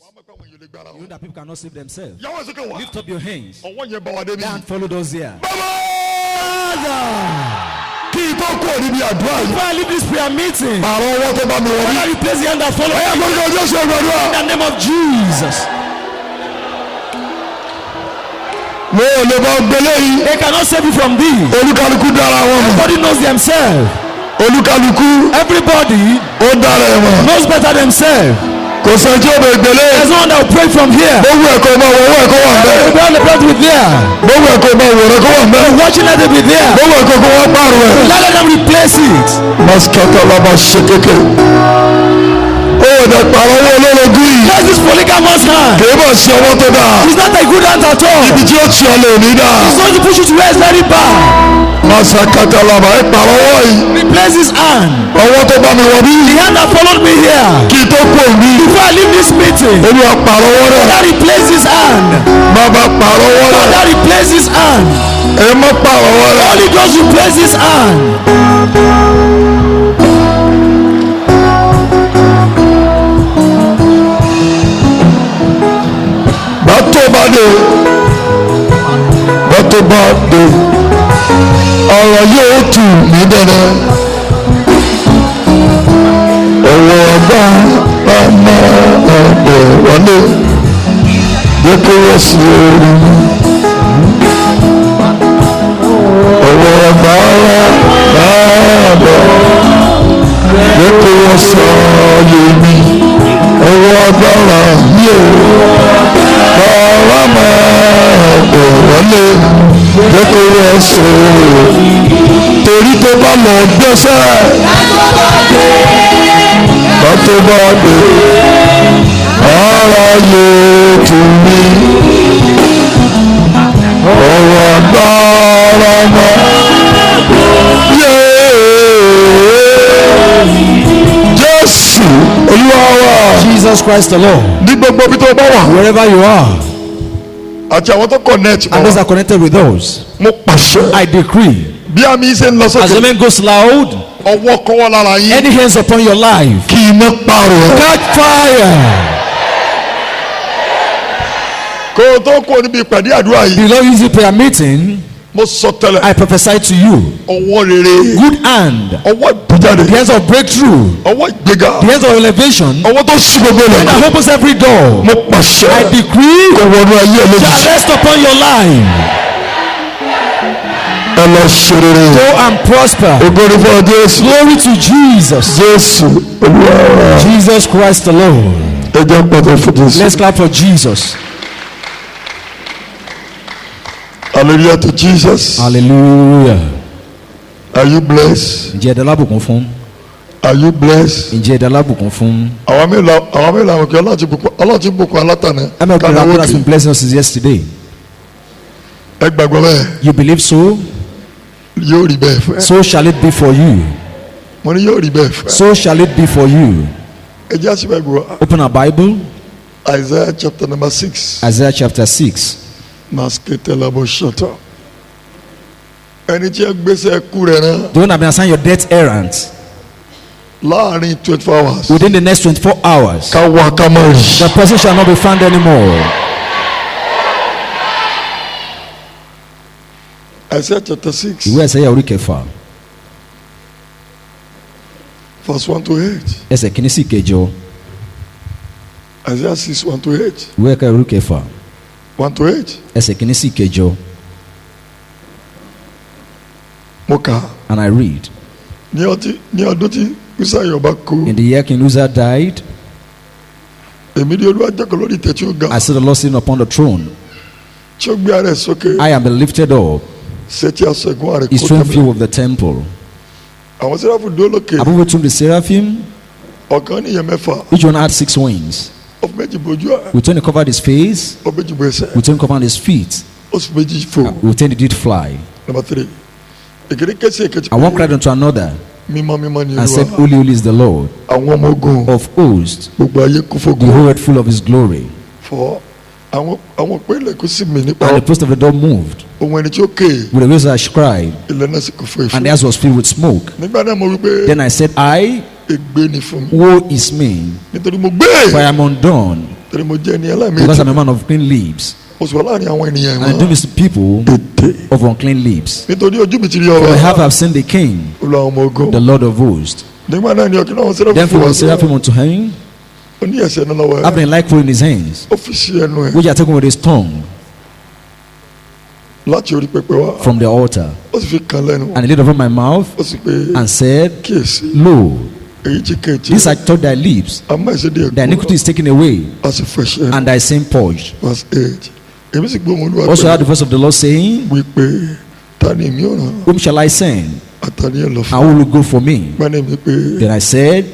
You know that people cannot save themselves. Yàwó sókè wá. Lift up your hands. Ọwọ́ yẹn bá wa dé bí. And follow those here. Kí tó kúrò níbi àdúrà yìí. Before I leave this prayer meeting, Àwọn ọwọ́ tó bá mi wọ̀ bí. I replace the hand that follow. Ẹ̀yà gbọ́dọ̀ ọjọ́ ṣe gbàdúrà. In the name of Jesus. Mo ò lè bá gbélé yìí. They cannot save you from this. Olúkálukú dára wọn mọ̀. Everybody knows themselves. Olúkálukú Everybody ó dára ẹ̀ mọ̀. knows better themselves. Kò sẹ́ni tí ó bẹ gbélé. There's no one that will pray from here. Gbogbo ẹ̀kọ́ máa wọ̀ owó ẹ̀kọ́ wà bẹ́ẹ̀. The blood will be there. Gbogbo ẹ̀kọ́ máa wọ̀ ẹ̀kọ́ wà bẹ́ẹ̀. Watching let it be there. Gbogbo ẹ̀kọ́ kó wọ́n pààrọ̀ ẹ̀. Let them replace it. Masikata laba ṣe kéke. Ó wò dé pààrọ̀ owó olórogún yìí. That's this polygamous hand. Kì í bọ̀ sí ọwọ́ tó dáa. It's not a good hand at all. Ibi tí ó ti ọ lè ní dáa. It's going to push you to where it's very bad. Masikata laba ẹ̀ pààrọ̀ owó yìí. Replace his hand. Ọwọ́ tó bá mi wọ̀ bí. The hand that followed me here. Kì í tó kú òbí. Before I leave this meeting, Olúwa pààrọ̀ owó rẹ̀. that replace his hand. Bàbá pààrọ̀ owó rẹ̀. That replace his hand. Ẹ má pààrọ̀ owó rẹ̀. Only those who place his hand. Bàtò bá dé. Bàtò bá dé. Ọ̀rọ̀ yóò tù mí dẹ́dẹ́. Ọ̀wọ́ ọba ọmọ ọ̀dọ̀ wọlé. Jẹ́ kí wọ́n sí orí. Ọ̀wọ́ ọba ọ̀dọ̀. Jẹ́ kí wọ́n sọ yé mi. Ọ̀wọ́ ọba yóò. Ọ̀rọ̀ mọ́ ọ̀dọ̀ wọlé. Jẹ́ kí wọ́n sọ torí tó bá lọ gbẹ́sẹ̀. Bàtò bá dé. Ọ̀rọ̀ yóò tù mí. Ọ̀rọ̀ agbára mọ́. Jésù Olúwa wa. Jesus Christ the Lord. Ní gbogbo ibi tó bá wà. Wherever you are, Àti àwọn tó connect and those mọ́. are connected with those, Mo pàṣẹ. I decree, Bí àmì ṣe ń lọ as the sókè. man goes loud, Ọwọ́ kọ́wọ́ lára yín. any hands upon your life, Kí iná pààrọ̀ ẹ̀. catch fire. Kó o tó kó o níbi ìpàdé àdúrà yìí. Below easy prayer meeting, Mo sọ tẹ́lẹ̀. I prophesy to you, Ọwọ́ rere. good hand, Ọwọ́ ìgbéjáde. the hands of breakthrough, Ọwọ́ ìgbéga. the hands of elevation, Ọwọ́ tó ṣí gbogbo ilẹ̀. that opens every door. Mo pàṣẹ. I decree, Kò wọnú ayé ẹ shall lójijì. rest upon your life. Ẹ lọ ṣe rere. Go and prosper. Ògo ni fún ọ Jésù. Glory to Jesus. Jésù Olúwa wa. Jesus Christ the Lord. Ẹ jẹ́ pàtó fún Jésù. Let's clap for Jesus. Hallelujah to Jesus. Hallelujah. Are you blessed? Ǹjẹ́ ẹ̀dá lábùkún fún? Are you blessed? Ǹjẹ́ ẹ̀dá lábùkún fún? Àwọn mélòó àwọn kí Ọlọ́run ti bùkún alátànà. How many people God has been blessing us since yesterday? Ẹ gbàgbọ́ bẹ́ẹ̀. You believe so? Yóò rí bẹ́ẹ̀ fẹ́. So shall it be for you. Mo ní yóò rí bẹ́ẹ̀ fẹ́. So shall it be for you. Ẹ jẹ́ àṣìbẹ̀ gbọ́. Open our Bible. Isaiah chapter number 6. Isaiah chapter 6. Maskete labo shata. Ẹni tí ẹ gbèsè ẹkú rẹ̀ náà. The one that been assigned your death errant Láàárín 24 hours. within the next 24 hours, Ká wá ká má rí. the person shall not be found anymore. Isaiah chapter 6 Ìwé Àìsáyà orí kẹfà verse 1 to 8. ẹsẹ̀ kìíní sí ìkẹjọ. Isaiah 6 1 to 8. Ìwé Àìsáyà orí kẹfà 1 to 8. ẹsẹ̀ kìíní sí ìkẹjọ. Mo kà á. And I read, ní ọdún tí Uzziah ọba kú. in the year King Uzziah died, Èmi ní Olúwa jókòó lórí ìtẹ́ tí ó ga. I saw the Lord sitting upon the throne. Tí ó gbé ara ẹ̀ sókè. I am lifted up, Sétí aṣọ ẹ̀gún àrẹ his kó throne tẹ̀lé. filled with the temple. Àwọn sẹ́ráfù dúró lókè. Above the tomb the seraphim, Ọ̀kan níyẹn mẹ́fà. each one had 6 wings. Ó fi méjì bojú ẹ̀. With one he covered his face, Ó méjì bo ẹsẹ̀. with one covered his feet, Ó sì méjì fò. with one he did fly. Number 3. Èkìní kẹ́sì èkejì. And one cried unto another Mímọ́ mímọ́ ni and said, Olúwa. Holy, holy is the Lord Àwọn ọmọ ogun. of hosts, Gbogbo ayé kún the fógun. whole earth full of his glory. Fọ́. Àwọn òpó ilẹ̀kùn sì mì nípa And the post of the door moved, ohun ẹni tí ó ké. with a voice that cried, Ilẹ̀ náà sì kún fún and èéfín. the house was filled with smoke. Nígbà náà mo wí pé Then I said, I, ègbé ni fún mi. woe is me, Nítorí mo gbé. for I am undone, torí mo jẹ́ ní because I'm aláìmẹ́tì a man of clean lips. mo sì wà láàrin àwọn ènìyàn And I do wọn this to people ètè of unclean lips. nítorí ojú mi ti rí For I have ọ̀rọ̀ I've seen the King, olú àwọn ọmọ ogun the Lord of hosts. nígbà náà ni ọ̀kẹ́ náà wọ́n sẹ́rẹ́ Therefore, fún we wa say him unto him, ó ní ẹ̀sẹ̀ náà lọ́wọ́ ẹ̀ having like in his hands, ó fi sí ẹnu ẹ̀ which are taken with his tongue láti orí pẹpẹ wa from the altar, ó sì fi kan lẹ́nu and he laid upon my mouth, ó sì pé and said, kíyèsí Lo, èyí tí kẹ́ẹ̀tì this I touched thy lips, àmọ́ ẹ̀sẹ̀ díẹ̀ thy iniquity is taken away, a sì fẹsẹ̀ and thy sin purged. verse 8 èmi sì gbọ́ ohùn Olúwa Also heard pé the voice of the Lord saying, wípé ta ni èmi ò rán whom shall I send? àtàní ẹ̀ lọ And fún who will go for me? gbani mi pé Then I said,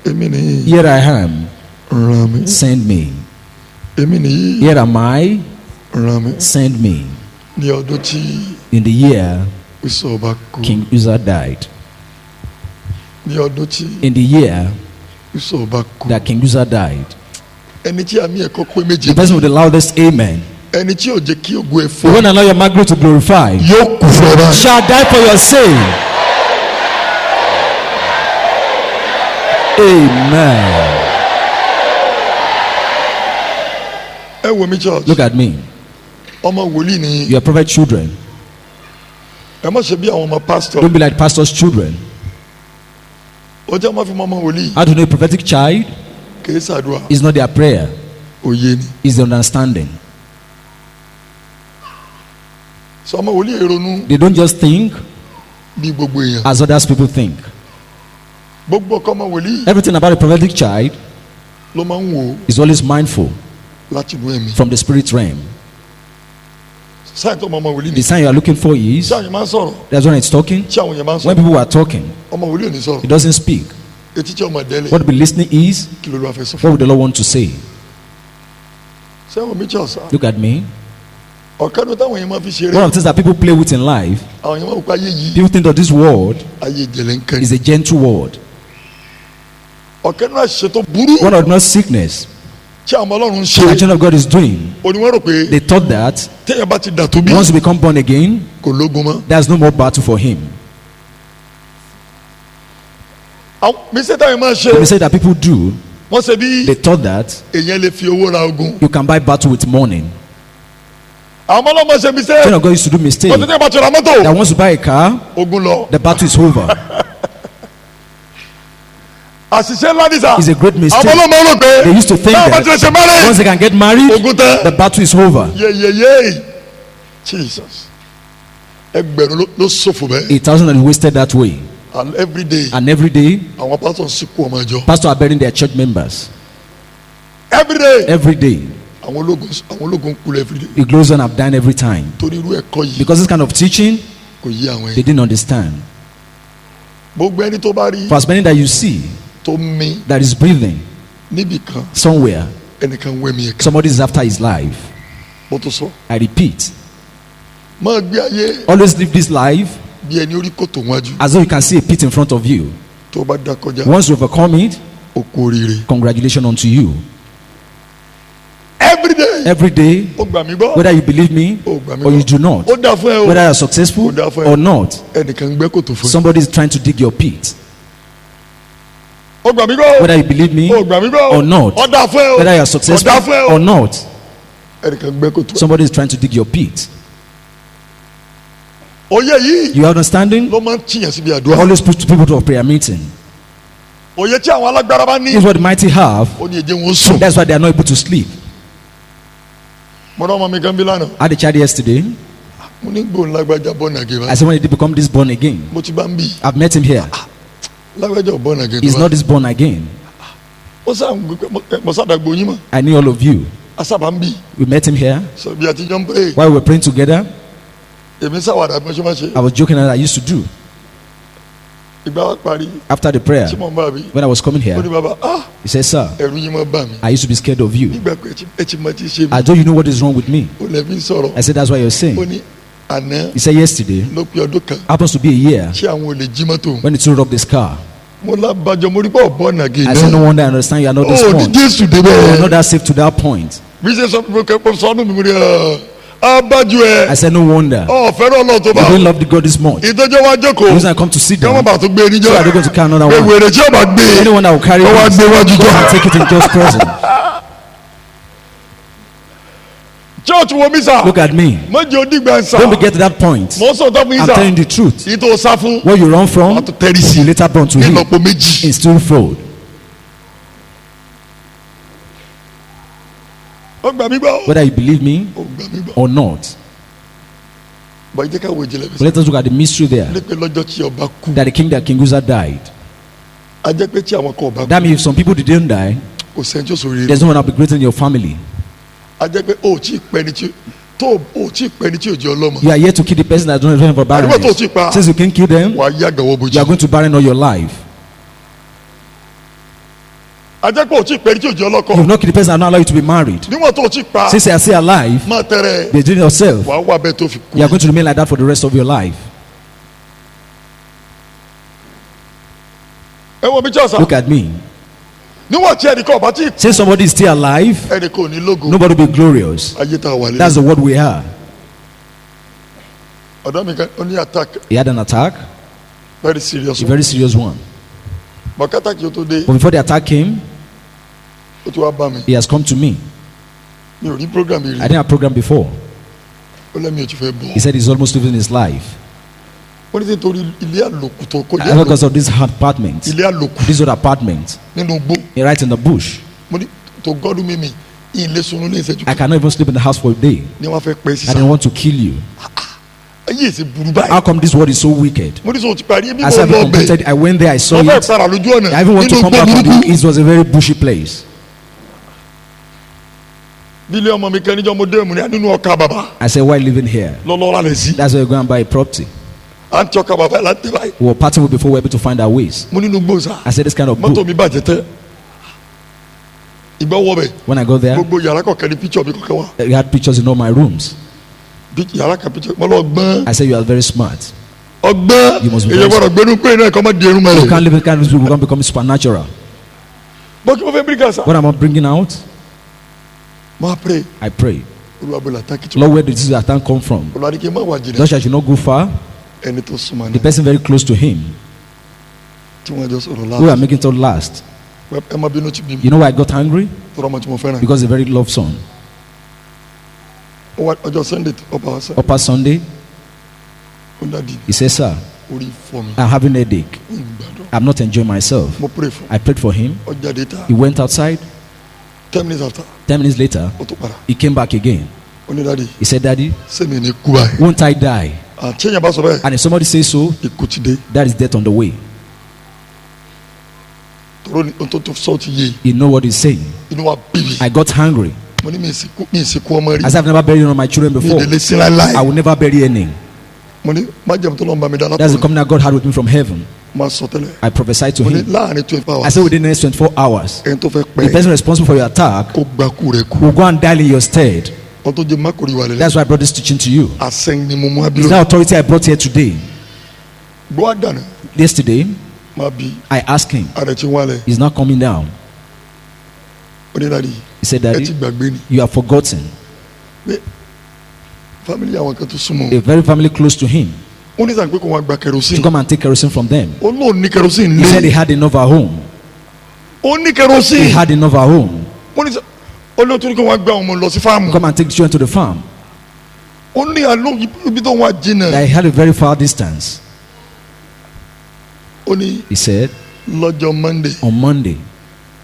èmi nìyí Here I am, rán mi send me. èmi nìyí Here am I, rán mi send me. ní ọdún tí In the year Ísọ̀ ọba kú King Uzziah died, ní ọdún tí in the year Ísọ̀ ọba kú that King Uzziah died, ẹni tí àmì ẹ̀kọ́ pé méje the person with the loudest amen, ẹni tí ò jẹ́ kí ògo ẹ̀ the fọ́ one allow your magnet to glorify, yóò kú fún ọba shall die for your sake. Amen. ẹ wo mi church Look at me. ọmọ wòlíì ni You are prophet children. ẹ má ṣe bí àwọn ọmọ pastor Don't be like pastor's children. ó jẹ́ ọmọ fi mọ ọmọ wòlíì How to know a prophetic child kìí ṣàdúrà is not their prayer, òye ni it's the understanding. sọ ọmọ wòlíì ronú They don't just think bí gbogbo èèyàn as others people think. gbogbo ọkọ ọmọ wòlíì Everything about a prophetic child ló máa ń wò is always mindful láti inú ẹ̀mí from the spirit realm. sáyẹn tó ọmọ wòlíì ni The sign you are looking for is tí àwọn yẹn máa ń sọ̀rọ̀ that's when it's talking. tí àwọn yẹn máa ń When sọ̀rọ̀ people are talking, ọmọ wòlíì ò ní it sọ̀rọ̀ doesn't speak. etí tí ọmọ dẹ́lẹ̀ What we listening is kí ló ló wá fẹ́ sọ what fún would the Lord want to say. sẹ́wọ̀n mi tí ọ̀sán Look at me. ọ̀kadù táwọn yẹn máa fi ṣeré One of the things that people play with in life, àwọn yẹn máa wò pé ayé yìí people think that this world ayé ìjẹ̀lẹ̀ ń kẹ́rin is a gentle world. ọ̀kẹ́ náà ṣe tó burú One of the most sickness tí àwọn ọlọ́run ń the ṣe children of God is doing, oníwọ́n rò pé they thought that téèyàn bá ti dà tó bí once you become born again, kò lógun mọ́ there's no more battle for him. àwọn mísẹ́ táwọn máa ṣe They say that people do, wọ́n ṣe bí they thought that èèyàn lè fi owó ra ogun you can buy battle with money. àwọn ọmọ ọlọ́mọ ṣe mísẹ́ Children of God used to do mistake wọ́n ti tẹ́ bá ti ra mọ́tò that once you buy a car, ogun lọ the battle is over. àṣìṣe ńlá ní sà It's a great mistake. àwọn ọlọ́mọ rò pé They used to think táwọn bá ti lè ṣe that mẹ́rin once they can get married, ogun tán the battle is over. yeyeye Jesus ẹgbẹ̀rún ló ṣòfò bẹ́ẹ̀ 8,000 are wasted that way. and every day And every day, àwọn pásítọ̀ ń sìnkú ọmọ ìjọ pastors are burying their church members. every day Every day, àwọn ológun ń kú lọ every day the glows have died every time. torí irú ẹ̀kọ́ yìí Because this kind of teaching, kò yí àwọn they yẹn didn't understand. gbogbo ẹni tó bá rí For as many that you see tó mí that is breathing níbì kan somewhere, ẹnìkan wẹ́mi ẹ̀ka somebody is after his life. mo tó sọ I repeat, máa gbé ayé always live this life bí ẹni orí kòtò wájú as though you can see a pit in front of you. tó bá dá kọjá Once you overcome it, ó kú oríire congratulations unto you. every day Every day, ó gbà mí gbọ́ whether you believe me ó gbà mí or you gbọ́ do not, ó dá fún ẹ o whether you are successful or not, ẹnìkan gbẹ́ kòtò fún ẹ somebody is trying to dig your pit. ó gbà mí gbọ́ Whether you believe me ó gbà mí gbọ́ or not, ó dá fún ẹ o whether you are ó successful dá fún ẹ or o not, ẹnìkan gbẹ́ kòtò ẹ somebody is trying to dig your pit. òye yìí You understanding? ló máa ń tìyàn síbi àdúrà Always put people to a prayer meeting. òye tí àwọn alágbára bá ní This is what the mighty have. ó ní èjé wọn sùn That's why they are not able to sleep. mo rán ọmọ mi kan bí lánàá I had a child yesterday. mo ní gbóhùn lágbájá bọ́ọ̀nù àgè I said, when did he become this born again? mo ti bá ń bì I've met him here. lágbájá ò bọ́ọ̀nù àgè He's not this born again. ó sá mo sádàgbò yín mọ́ I knew all of you. asábà ń bì We met him here sọ bí àtijọ́ ń pè while we were praying together. èmi sáwàdà bí wọ́n ṣe máa ṣe I was joking as I used to do. ìgbà wa parí After the prayer, tí mo ń bá mi when I was coming ó here, ní bàbá he said, sir, ẹ̀rù yín máa bà mí I used to be scared of you. nígbà pé ẹ ti mọ ti ṣe mi I don't you know what is wrong with me. ó lè fi sọ̀rọ̀ I said, that's why you're ó saying. ní àná He said, yesterday ló pe ọdún kan happens to be a year tí àwọn olè jí mọ́tò when he took up this car. mo lábàjọ mo rí pé ọ̀bọ̀n àgè I said, no náà wonder I understand you are not this ó ní one. Jésù You are not débẹ̀ that safe to that point. bí ṣe sọ fún mi kẹ́kọ̀ọ́ sọ́nù mi mo rí abájú ẹ I said, no wonder. fẹ́ràn ọlọ́run tó You bá don't love the God this much. ìtọ́jọ́ wa The jókòó reason I come to sit kí wọ́n down, bá tó gbé e níjọ́ so are they going to carry another pé one? wèrè tí ó bá gbé e Anyone that will carry kó wá this, gbé wájú go jọ and take it in just present. church wo mi sà. Look at me. mọ̀jẹ̀ onígbà sà. Don't be get to that point. mo sọ tọ́ fún yín I'm sà. telling you the truth. yìí tó sá fún. What you run from, wọ́n tó tẹ́rì sí. you later born to him nílọ́pọ̀ méjì. in still fold. ó gbà mí gbọ́. Whether you believe me ó gbà mí gbọ́. or not. bọ̀ jẹ́ ká wo ìjìnlẹ̀ But bí sà. let us look at the mystery there. ní pé lọ́jọ́ tí ọba kú. That the king that King Uzzah died. a jẹ́ pé tí àwọn kan ọba That kú. means if some people didn't die, kò sẹ́ni tí ó sọ rere. there's no one that will be greater in your family. a jẹ́ pé o ò tí ì pẹ́ ni tí tó o ò tí ì pẹ́ ni tí ò jẹ́ ọlọ́mọ. You are here to kill the person that don't have for Àdúgbò tó barrenness. ti pa. Since you can kill them, wà á yá gàwọ́ you bójú. are going to barren all your life. a jẹ́ pé o ò tí ì pẹ́ ni tí ò jẹ́ You will ọlọ́kọ. not kill the person that not allow you to be married. níwọ̀n tó o ti pa. Since you are still alive, máa tẹ́rẹ̀. be doing yourself. wà á wà bẹ́ẹ̀ tó fi kú. You are going to remain like that for the rest of your life. ẹ wo bí tí ọ̀sán. Look at me. níwọ̀n tí ẹnì kan ọba tí Since somebody is still alive, ẹnì kan ò ní lógo. nobody will be glorious. ayé tá a wà That's lẹ́nu. the word we are. ọ̀dọ́ mi kan ó ní attack He had an attack, very serious a one. very serious one. bọ̀kátà kí o tó dé But before the attack came, ó ti wá bá mi. he has come to me. mi ò rí program yìí I rí. didn't have program before. ó lẹ́mi ò ti fẹ́ bọ̀. He said he's almost living his life. ó ní nítorí ilé àlòkù tó kó And because of this apartment, ilé àlòkù this old apartment, nínú gbó. right in the bush, mo ní tó gọ́dún mímì ilé sunun ní ìṣẹ́jú I kan. cannot even sleep in the house for a day. ni wọ́n fẹ́ pẹ́ I sísá. didn't want to kill you. ayé èsì burú báyìí. How come this world is so wicked? mo ní sọ ti parí ebi As mo I've lọ completed, bẹ̀. I went there, I saw wọ́n fẹ́ it. para lójú ọ̀nà I even want to nínú come gbó back from burúkú. it. It was a very bushy place. bí ilé ọmọ mi kan níjọ́ mo dé mu ní nínú ọkà bàbá. I said, why living here? lọ́lọ́ra lẹ̀ sí. That's why you go and buy a property. à ń tí ọkà bàbá là ń tẹ̀ báyìí. We were parting with before we were able to find our ways. mo nínú gbó sá. I said, this kind of mọ́tò book. mi bàjẹ́ tẹ́. ìgbà wọ bẹ̀. When I got there, gbogbo yàrá kọ̀ọ̀kan ní píkṣọ̀ mi kọ̀ọ̀kan wà. we had pictures in all my rooms. yàrá kan píkṣọ̀ mo lọ gbọ́n. I said, you are very smart. ọgbọ́n You must be èyí very gbọ́dọ̀ gbẹ́nu pé náà kọ́ máa di irun You mẹ́rin. can't live in kind of people who can't become supernatural. bọ́kí mo fẹ́ bí gàṣà. What am I bringing out? máa pray. I pray. olùwàbọ̀là tákì tó. Lord, where did this attack come from? olùwàdìkì má wà jìnnà. Thus I should not go far. ẹni tó súnmọ́ The náà person very close to him, tí wọ́n jọ sọ̀rọ̀ who are láàbù. making it last. ẹ má bínú ti bí mi. You know why I got angry? tọrọ ọmọ tí mo fẹ́ràn. Because he's a very loved son. ó wá ọjọ́ sunday ọba wa sẹ́. Upper Sunday, ó dàdí he said, sir, orí fọ́ mi. I'm having a headache. ń gbàdọ̀. I'm not enjoying myself. mo pray fún. I prayed for him. ó jáde ta. He went outside. 10 minutes after 10 minutes later, ó tó para. he came back again. ó ní dàdí He said, Daddy, sẹ́mi ní kú báyìí. won't I die? àtẹ̀yìn bá sọ bẹ́ẹ̀. And if somebody says so, ikú ti dé. that is death on the way. tọrọ ni ohun tó tó sọ ti yé. You know what he's saying. inú wa bíbí. I got hungry. mo ní mi ìsìnkú ọmọ rí. As I've never buried one of my children mi before, ìdílé sí láíláí. I will never bury any. mo ní májèmú tó lọ́n bá mi dáná That's the tó. covenant God had with me from heaven. máa sọ tẹ́lẹ̀. I prophesied to mo ní him. láàrin 24 hours. I said within the next 24 hours, ẹni tó fẹ́ the pẹ́ person responsible for your attack kó gbàkú rẹ̀ kú. will go and die in your stead. wọ́n tó jẹ́ mákòrí wa lẹ́lẹ́. That's why I brought this teaching to you. àsẹ̀yìn ni mo mú It's abilọ́. that authority I brought here today. gbọ́ àdànà Yesterday, máa bí I asked him. àrẹ tí wọ́n alẹ̀. He's not coming down. ó ní dàdí He said, ẹ ti Daddy, gbàgbé ni. you have forgotten. pé family àwọn kan tó súnmọ́. A very family close to him ó ní sàn pé kó wọn gba to kerosene. come and take kerosene from them. ó lóun ní kerosene He said he lé. had enough at home. ó ní He kerosene. had enough at home. ó ní sàn ó lóun tó ní kó wọn gbé àwọn ọmọ lọ sí fáàmù. Come and take the children to the farm. ó ní àlọ́ ibi tó wà jìnnà. That he had a very far distance. ó ní He said lọ́jọ́ monday. on Monday,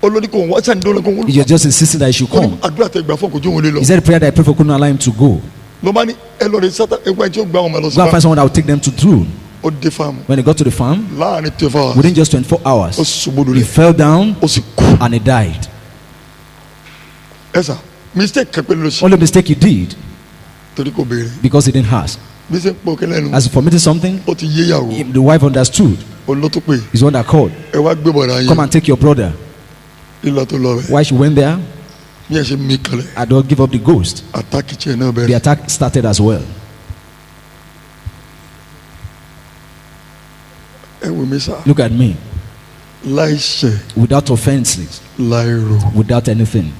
ó ló ní kó wọn sàn dọ́lọ́ kó wọn. he was just insisting that he should ó ní come. àdúrà tẹ gbà fún kò jó wọn lé lọ. He said the prayer that I prayed for couldn't allow him to go. ló bá ní ẹ lọ rẹ sátá ẹgbẹ́ tí ó gbé àwọn ọmọ lọ sí Go and find fáàmù. someone that will take them to through. ó dé fáàmù. When he got to the farm, láàrin 12 hours. within just 24 ó hours, ṣubú he lulẹ̀. fell down ó sì kú. and he died. ẹ sà mistake kẹpẹ ló ṣe. Only mistake he did torí kò béèrè. because he didn't ask. bí ṣe ń pọ̀ kẹ́lẹ́ nu. As he permitted something, ó ti yé yàwó. the wife understood. ó ló tó pè. He's the one that called. ẹ wá gbé bọ̀dà Come yín. and take your brother. lílọ tó lọ rẹ̀. Why she went there? bí ẹ ṣe mí kalẹ̀. I don't give up the ghost. àtàkì tiẹ̀ náà The bẹ̀rẹ̀. attack started as well. ẹ wò mí sà. Look at me. láì ṣẹ̀ Without offenses, láì rò. without anything.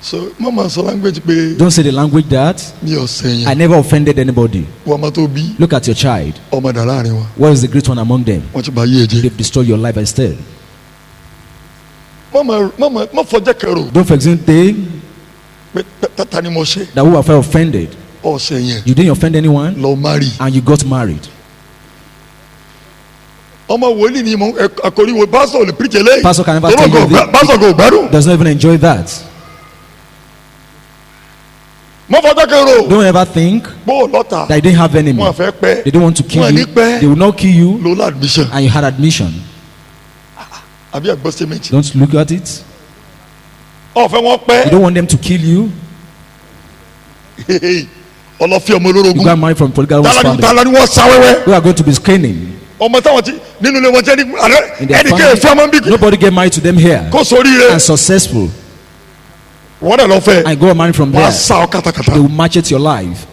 so mama sọ language pé Don't say the language that mi ò sẹ́yìn. I never offended anybody. wọ́n máa tó bí Look at your child. ọmọ dà láàrin wọn. What is the great one among them? wọ́n ti bá yé ẹ jẹ́. They've destroyed your life instead. mama má fọjá kẹrò. Don't for example, pé ta ni mo ṣe that who have felt offended. ọ̀sẹ̀ yẹn You didn't offend anyone lọ marry. and you got married. ọmọ wòlíì ni mo àkórí wo pásítọ̀ ò lè preach eléyìí. Pastor can never tell you this. pásítọ̀ kò gbádùn. Does not even enjoy that. mo fọjọ́ kẹrò Don't ever think bó o lọ́ta that you didn't have enemy. wọn fẹ́ pẹ́ They don't want to kill wọn you. ní pẹ́ They will not kill you ló lá admission and you had admission. àbí ẹgbẹ́ statement. Don't look at it. ọ̀fẹ́ wọn You pẹ́ don't want them to kill you. ọlọ́fẹ́ ọmọ You olórogún got married from polygamous family. tala ni wọ́n sá wẹ́wẹ́. We are going to be screening ọmọ táwọn ti nínú ilé wọn jẹ́ ní in their ẹnìkan ìfẹ́ ọmọ family. bí Nobody get married to them here kó sórí rẹ and successful wọ́n dẹ̀ lọ fẹ́ and go married from wọ́n á there. sá ọ kátàkátà. They will machete your life.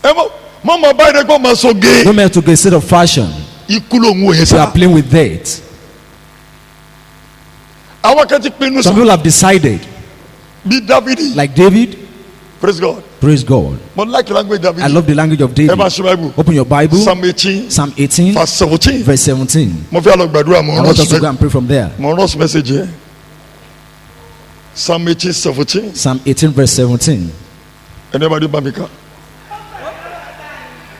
ẹ mọ báyìí rẹ gbọ́ máa so gé No meant to get a state of fashion. ikú ló ń wò yẹn You sá. are playing with death. àwọn kan ti pinnu Some sá people have decided, bí Dávidi like David, praise God praise God. mo like language I Dávidi love the language of ẹ David. bá ṣe Bible Open your Bible, Psalm 18 Psalm 18, verse 17 verse 17. mo fẹ́ lọ gbàdúrà mo I want us to go rán and pray from there. message yẹn Psalm 18 17 Psalm 18, verse 17. ẹni bá dé bá mi ká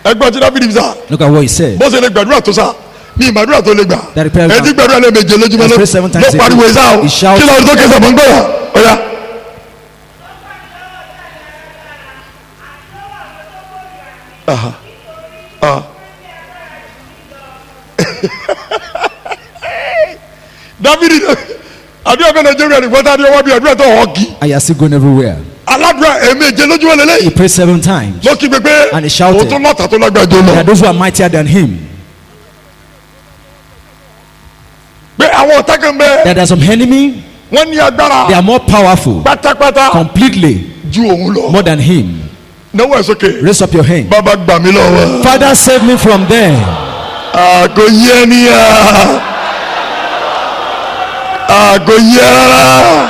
ẹgbẹ́ tí Dávidi bí sá Look at what he said. bó ṣe lè gbàdúrà tó sá ní ìgbàdúrà tó lè gbà That the prayer ẹ ti gbàdúrà lẹ́ẹ̀mejì lójúmọ́ He prayed 7 times ló a pariwo day. ìsá o He shouted. kí lóòótọ́ tó kẹsàn-án mọ́ ń gbọ́ wá ọ̀ya. Dávidi àdúrà bẹ́ẹ̀ Nàìjíríà ní gbọ́dọ̀ àdúrà bí àdúrà tó họ́ọ̀kì And you are still going everywhere. aládùúrà ẹ̀ẹ̀mejì lójúmọ́ He lélẹ́yìí prayed 7 times. ló kí pépé And he shouted. òun tó lọ́tà tó lágbàdo There are lọ those who are mightier than him. pé àwọn ọ̀tá kan bẹ́ẹ̀ That there are some enemy, wọ́n ní agbára they are more powerful pátápátá completely ju òun lọ more than him. náwó ẹ̀ sókè Raise up your hand. bàbá gbà mí lọ́wọ́ Father, save me from them. àgọ́ yẹ níyà àgọ́ yẹ rárá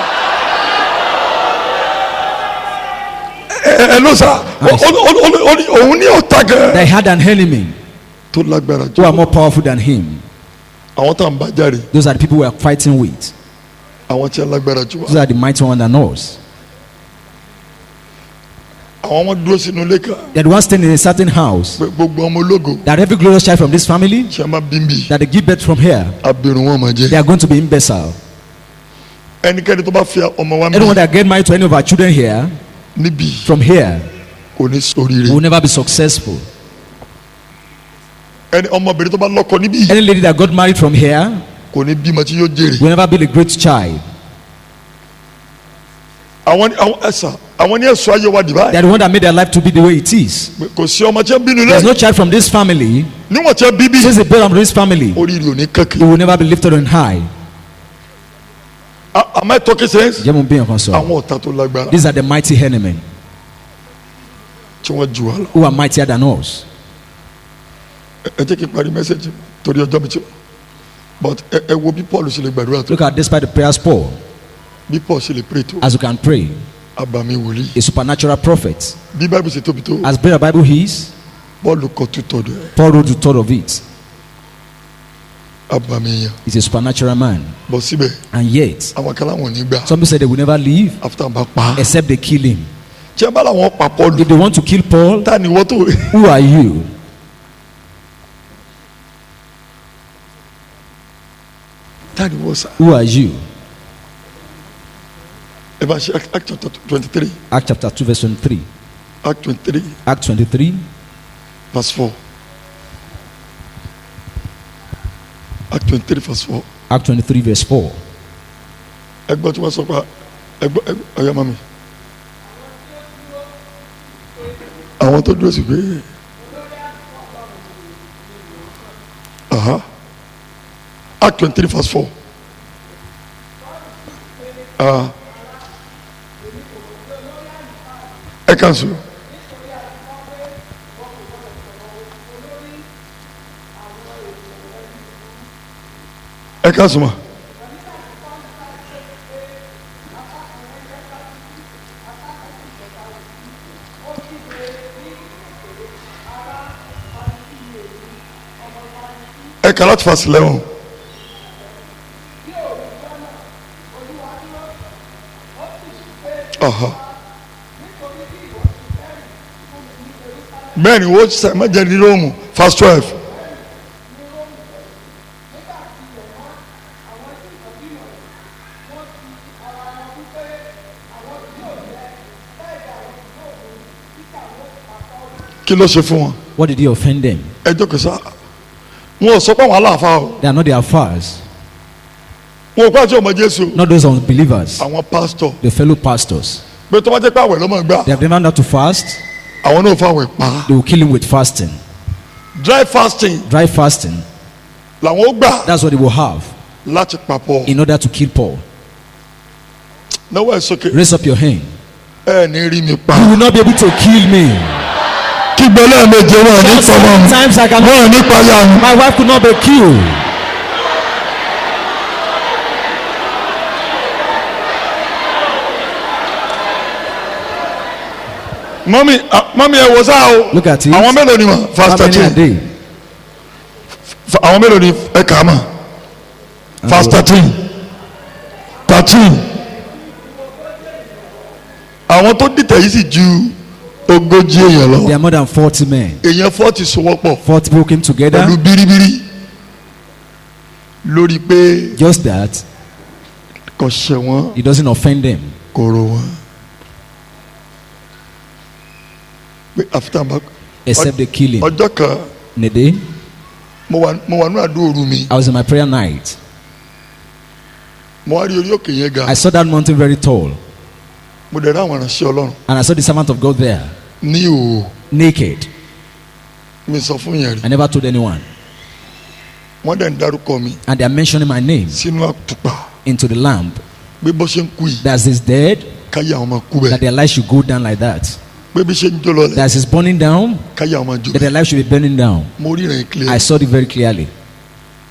ẹ ló sà òun ní ọ̀tá gẹ̀ They had an enemy tó lágbára who are jù more powerful than him. àwọn tá à ń bá jáde Those are the people we are fighting with. àwọn tí a lágbára jù Those wá are the mighty one than us. àwọn wọn dúró sínú ilé kan They are the ones staying in a certain house. pé gbogbo ọmọ ológo That every glorious child from this family ṣe máa bí bí that they give birth from here, abirùn wọn máa they jẹ are going to be imbecile. ẹnikẹ́ni tó bá fi ọmọ wa Anyone mi that get married to any of our children here, níbí from here, kò ní ṣoríire will never be successful. ẹni ọmọbìnrin tó bá lọ́kọ níbí Any lady that got married from here kò ní bímọ tí yóò jèrè will never be a great child. àwọn ẹsà àwọn ní ẹ̀sọ́ ayé wa They dìbà are the one that made their life to be the way it is. kò sí ọmọ tí ẹ bínú There's lẹ no child from this family. níwọ̀n tí ẹ bí bí Since they born from this family, oríire ò ní he kankan will never be lifted on high. àmọ́ ẹ̀tọ́ kí sẹ́yìn Jẹ́ mo bí nǹkan sọ. àwọn ọ̀tá tó lágbára These are the mighty enemy tí wọ́n jù wá lọ who are mightier than us. ẹ jẹ́ kí n parí mẹ́sẹ̀gì torí ọjọ́ mi tí but ẹ wo bí Paul ṣe lè gbàdúrà tó Look at despite the prayers Paul, bí Paul ṣe lè pray tó as you can pray, abàmì wòlíì a supernatural prophet. bí Bible ṣe tóbi tó As great as the Bible is, Paul kọ tútọ̀ dẹ̀ Paul wrote the third of it. abàmì yẹn He's a supernatural man. bọ̀ síbẹ̀ And yet, àwọn kan láwọn ò ní gbà some people say they will never leave after bá pa á except they kill him. tí ẹ bá làwọn pa Paul If they want to kill Paul, ta ni wọ́n tó who are you? ta ni wọ́n sá Who are you? ẹ bá ṣe Act chapter 23 Acts chapter 2, verse 23. Act 23 Acts 23, verse 4 Act 23 verse 4 Acts 23, verse 4. ẹgbọ́n tí wọ́n sọ pé ẹgbọ́n ọ̀yọ́ mami àwọn tó dúró sí pé Act 23 verse 4 ẹ kàn sùn. ẹ kàn sùn ma. ẹ kà láti verse 11. bẹ́ẹ̀ ni wọ́n ṣe mẹ́jẹ ní Róòmù verse 12. kí ló ṣe fún wọn. What did he offend them? ẹ jókòó sá wọn ò sọ pé àwọn aláàfáà o, They are not the affairs, wọn ò pàṣẹ ọmọ Jésù, not those unbelievers, àwọn pásítọ̀ the fellow pastors. pé tó bá jẹ́ pé àwẹ̀ lọ́mọ gbà They have demanded not to fast, àwọn náà fáwẹ̀ pa. they will kill him with fasting. dry fasting Dry fasting, làwọn ó gbà that's what they will have láti papọ̀. in order to kill Paul. náwó ẹ̀ sókè Raise up your hand. ẹ ní rí mi pa. You will not be able to kill me. kí gbọ́dọ̀ méje wọn ní pọmọ mi Sometimes I can. wọn ní payá mi. My wife could not be killed. mọ́mí ẹ wò sá o. Look at it. àwọn mélòó ni mà How verse many are 13 they? àwọn mélòó ni ẹ kà á mà verse 13 àwọn tó dìtẹ̀ yìí sì ju ogójì èèyàn There lọ are more than 40 men. èèyàn 40 sowọ́pọ̀ 40 people came together. pẹ̀lú bíríbírí lórí pé Just that, kò ṣẹ̀ wọ́n it doesn't offend them. kò rò wọ́n pé after back Except they kill him. ọjọ́ kan In a day, mo wà ní àdó òru mi I was in my prayer night. mo wá rí orí òkè yẹn ga I saw that mountain very tall. mo dẹ̀ rí àwọn ìránṣẹ́ Ọlọ́run And I saw the servant of God there, ní òò naked. mi sọ fún yẹn rí I never told anyone. wọ́n dẹ̀ ń dárúkọ mi And they are mentioning my name sínú àtùpà into the lamp. pé bó ṣe ń kú yìí That's his dead, káyà àwọn máa kú that bẹ́ẹ̀ their life should go down like that. pé bí ṣe ń jó lọlẹ̀ That's his burning down, káyà àwọn máa jó that their bẹ́ẹ̀ life should be burning down. mo rí ìrìn I clear saw it very clearly.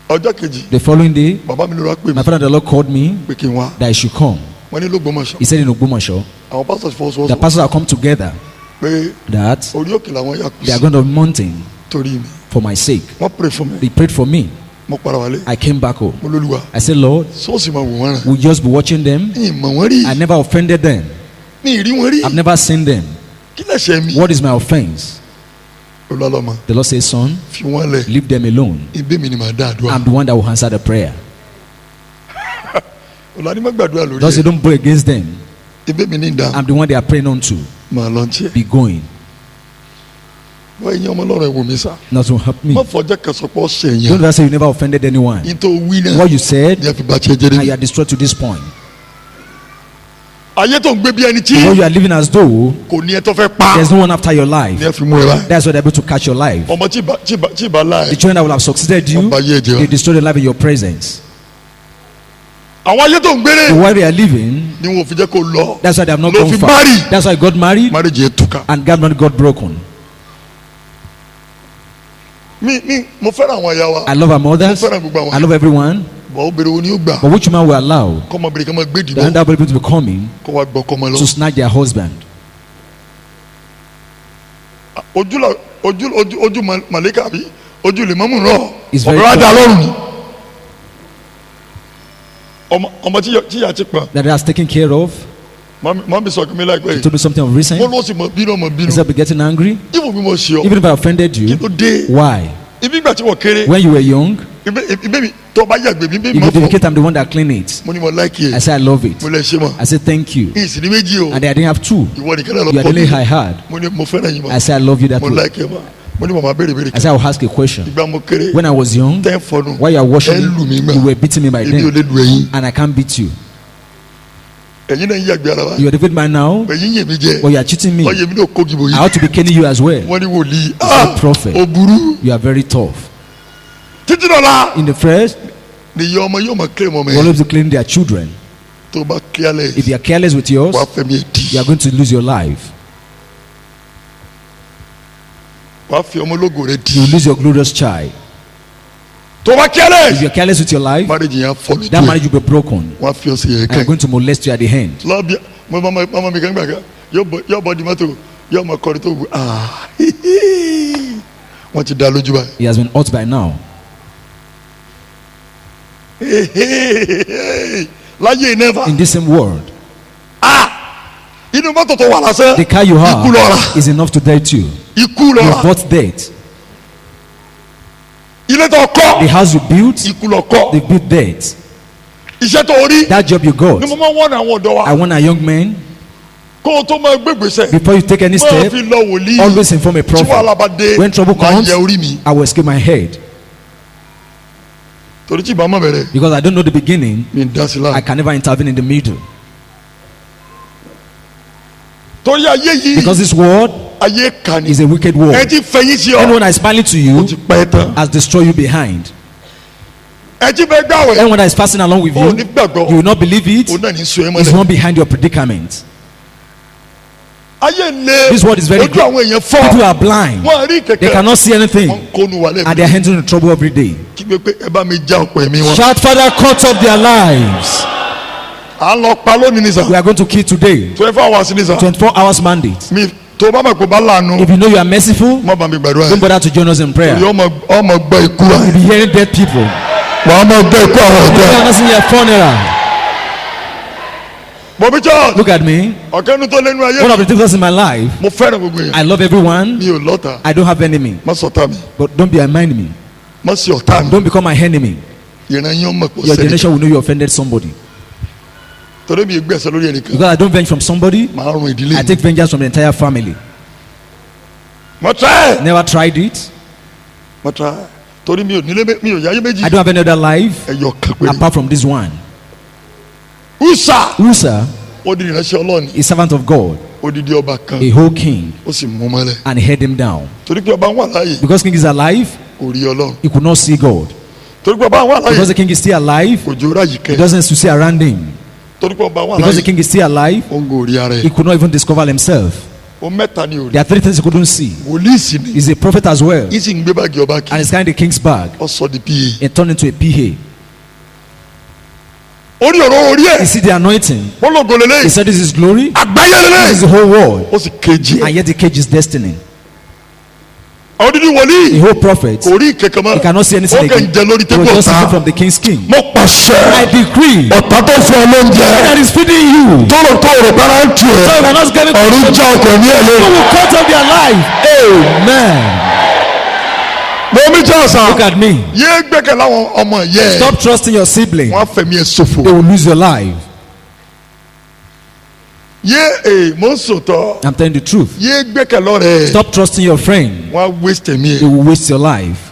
ọjọ́ kejì The following day, bàbá mi ló wá pè my mí father, the Lord, called me pé kí n wá that I should come. wọ́n ní l'Ógbómọ̀ṣọ́ He said in Ogbomoso, àwọn pastors the fọwọ́sowọ́sọ pastors have come together pé that orí òkè làwọn yà kú they are sí going to mountain torí mi for my sake. wọ́n pray fún mi They prayed for me. mo para wálé I came back home. mo lólúwa I said, Lord, sọ́ọ̀sì máa wò wọ́n ràn we'll just be watching them. ní ìmọ̀ wọ́n rí I never offended them. ní ìrí wọ́n rí I've never seen them. kí lẹ́sẹ̀ mi What is my offense? olólọ́mọ The Lord says, son, fi wọ́n lẹ̀ leave them alone. ibé mi ni màá dá àdúrà I'm the one that will answer the prayer. olùdarí má gbàdúrà lórí Thus, you ẹ̀ don't pray against them. ibé mi ní dá I'm the one they are praying unto. màá lọ tiẹ̀ Be going. wọ́n ẹ̀yin ọmọ ọlọ́run ẹ̀ wò mí sá Not to help me. má fọjọ́ kẹsọ̀pọ̀ ṣèyàn Don't ever say you never offended anyone. yín tó wí náà What you said, ní ẹ fi bá tiẹ̀ jẹ́ and you débi are destroyed to this point. ayé tó ń gbé bí ẹni tí The way you are living as though kò ní ẹ tó fẹ́ pa there's no one after your ní life. ẹ fi mú ẹ báyìí That's why they're able to catch your life. ọmọ tí ìbá láàyè The children that will have succeeded you, ọba ayé ẹ̀jẹ̀ wa they destroy their life in your presence. àwọn ayé tó ń gbére The way they are living, ni wọn ò fi jẹ́ kó lọ that's why they have not ló gone fi far. marry That's why God married marriage yẹn túká. and God not got broken. mo fẹ́ràn àwọn ìyá wa I love our mothers. mo fẹ́ràn gbogbo àwọn I love everyone. bọ̀ obìnrin wo ni ó gbà But which man will allow kọ́mọbìnrin kan máa gbé the ìdìbò other people to be coming kó wá gbọ́ kọ́mọ lọ. to snatch their husband? ojú màlẹ́kà bí ojú lè mọ́mú rọ It's very ọ̀rọ̀ adé clear. alọ́run ni ọmọ tí yà ti pọ̀ That has taken care of. mọ́ mi sọ kí mi láìpẹ́ He yìí told me something of recent. mo lọ sí mọ bínú ọmọ bínú Instead of getting angry, ibò bí mo ṣe ọ even if I offended kí you, ló dé why? ibi ìgbà tí wọ́n kéré When you were young, ibé mi tó bá yàgbé mi bí if mo you fọ dedicate, I'm the one that clean it. mo ní mo láìkí I ẹ said I love it. mo lè ṣe mọ I said thank you. ìsìn ní méjì o And I didn't have two. ìwọ nìkan náà lọ You are the pọ̀ only jù I had. mo ní mo fẹ́ràn yín mọ I said I love you that mo way. láìkí ẹ mọ mo ní màmá béèrè béèrè I said I will ask a question. ìgbà mo kéré When I was young, tẹ́ fọnù while you are washing ẹ lù mí me, you were beating me by èmi ò then, lè lu ẹ̀yin and I can't beat you. ẹ̀yin náà ń yàgbé ara wa You are the good man now, ẹ̀yin yèmí jẹ but you are cheating me. wọ́n yèmí náà kó gìbò I yìí ought to be caning you as well. wọ́n ní wòlíì a prophet. ó burú You are very tough. títí dọ̀la In the first, nìyẹn ọmọ yóò máa kílẹ̀ mọ́ you mẹ́ always to clean their children. tó bá kílẹ̀ If you are careless with yours, wàá fẹ́ mi ẹ̀ dì you are going to lose your life. wàá fi ọmọ ológo rẹ You will dì lose your glorious child. tó bá If kílẹ̀ you are careless with your life, marriage yẹn á fọ́ lójú that ẹ̀ marriage will be broken. wọ́n á fi ọsẹ yẹn And I'm kẹ́ going to molest you at the end. lọ́bí mama mi kan gbàgbà yóò bọ́ di mọ́tò yóò mọ kọrin tó wù wọ́n ti dá lójú báyìí He has been hurt by now. láyé never. in this same world. Inú mọ́tò tó wà lásán. The car you Ikú lọ have rà. is enough to death you. Ikú lọ You rà. bought death. Ilé tó The kọ́. house you built, Ikú lọ kọ́. they built death. Iṣẹ́ tó rí. That job you got. Ni mo máa ń wọ́n àwọn ọ̀dọ́ I wa. want a young man, Kó o tó máa gbégbèsè. before you take any Máa step, fi lọ wòlíì. always inform a Tí wàhálà prophet. bá dé. When trouble Máa comes, yẹ orí mi. I will escape my head. Torí tí ìbámu bẹ̀rẹ̀. Because I don't know the beginning, Mi ń dá sí I láà. can never intervene in the middle. Torí ayé yìí. Because this world Ayé kà ní. is a wicked world. Ẹ ti fẹ̀yìn sí ọ. Anyone that is smiling to O you ti pẹ́ tán. has destroyed you behind. Ẹ ti fẹ́ gbàwẹ̀. Anyone that is passing along with O ní you, gbàgbọ́. you will not believe it, O náà ní sọ ẹ is mọ́lẹ̀. one behind your predicament. Ayé le. This world is very Ojú good. àwọn èèyàn People fọ́. are blind. Wọ́n rí They kẹ̀kẹ́. cannot see Wọ́n anything, ń kónú wa and they lẹ́bi. are entering trouble every day. Kí gbé pé ẹ bá mi já ọ̀pọ̀ ẹ̀mí wọn. Shout, Father, cut off their lives. À ń lọ pa lónìí ní sà. We are going to kill today. 12 hours ní sà. 24 hours mandate. Mi tó bá mọ̀ pé bá lànà. If you know you are merciful, Má bá mi gbàdúrà don't yẹn. bother to join us in prayer. Torí ọmọ gbọ́ ikú wa. You'll be hearing dead people. Wà á mọ̀ gbọ́ ikú àwọn You ọ̀dọ́. are not seeing your funeral. Bobby Charles. Look at me. Ọ̀kẹ́nu tó lẹ́nu ayé. One of the difficulties in my life, Mo fẹ́ràn gbogbo yẹn. I love everyone. Mi ò lọ́ta. I don't have enemy. Má sọ̀tá mi. But don't be a my enemy. Má sí ọ̀tá mi. Don't become my enemy. Ìran yín ọmọ kò Your sẹ́ni. generation will know you offended somebody. Torí mi gbẹ̀sẹ̀ lórí ẹnìkan. Because I don't venge from somebody, Màá run ìdílé I mi. take vengeance from the entire family. Mo tẹ́. Never tried it. Mo tẹ́. Torí mi ò yáyé méjì. I don't have any other life Ẹyọ kan péré. apart from this one. Usa. Uzzah Ó di ìránṣẹ́ Ọlọ́run. is servant of God, Odidi ọba kan. a whole king, Ó sì mú mọ́lẹ̀. and he held him down. Torí pé ọba ń wà láàyè. Because king is alive, Kò rí Ọlọ́run. he could not see God. Torí pé ọba ń wà Because the láàyè. king is still alive, Kò jẹ́ ráyì he kẹ́. doesn't see around him. Torí pé ọba ń wà Because the láàyè. king is still alive, Ó ń gòrí ara he ẹ̀. could not even discover himself. Ó mẹ́ta ni òrí. There are three things he couldn't see. Wòlíì sì ni. He's a prophet as well, Yìí sì ń gbé báàgì ọba kì. and he's carrying the king's bag Ó sọ di PA. and turned into a PA. Orí ọ̀rọ̀ orí You ẹ̀. see the anointing. Bọ́lọ̀gọ̀ He lélẹ̀. said, "This is glory. Àgbáyé This is the lélẹ̀. whole world." Ó sì kejì And ẹ̀. yet the cage is destiny. Odidi The wòlíì. whole prophet, Kò rí kẹ̀kẹ́ mọ́. he cannot see anything Ó kàn again. jẹ lórí He was tébù just eating ọ̀tá. from the king's king. Mo I pàṣẹ. decree Ọ̀tá tó fún ọ lóúnjẹ. that is feeding you. Tóró bára ń tù So ẹ́. if you're not getting, Ọ̀run já ọkọ̀ ní ẹ̀ you lórí. will cut off their life. Amen. Bọ́mí Charles. Look at me. Yé gbẹ́kẹ̀ láwọn ọmọ yẹ. Stop trusting your sibling. Wọ́n á fẹ̀mí ẹ̀ ṣòfò. They will lose your life. Yé mo ń sòtọ́. I'm telling the truth. Yé gbẹ́kẹ̀ lọ́rẹ̀. Stop trusting your friend. Wọ́n á waste ẹ̀mí They ẹ̀. will waste your life.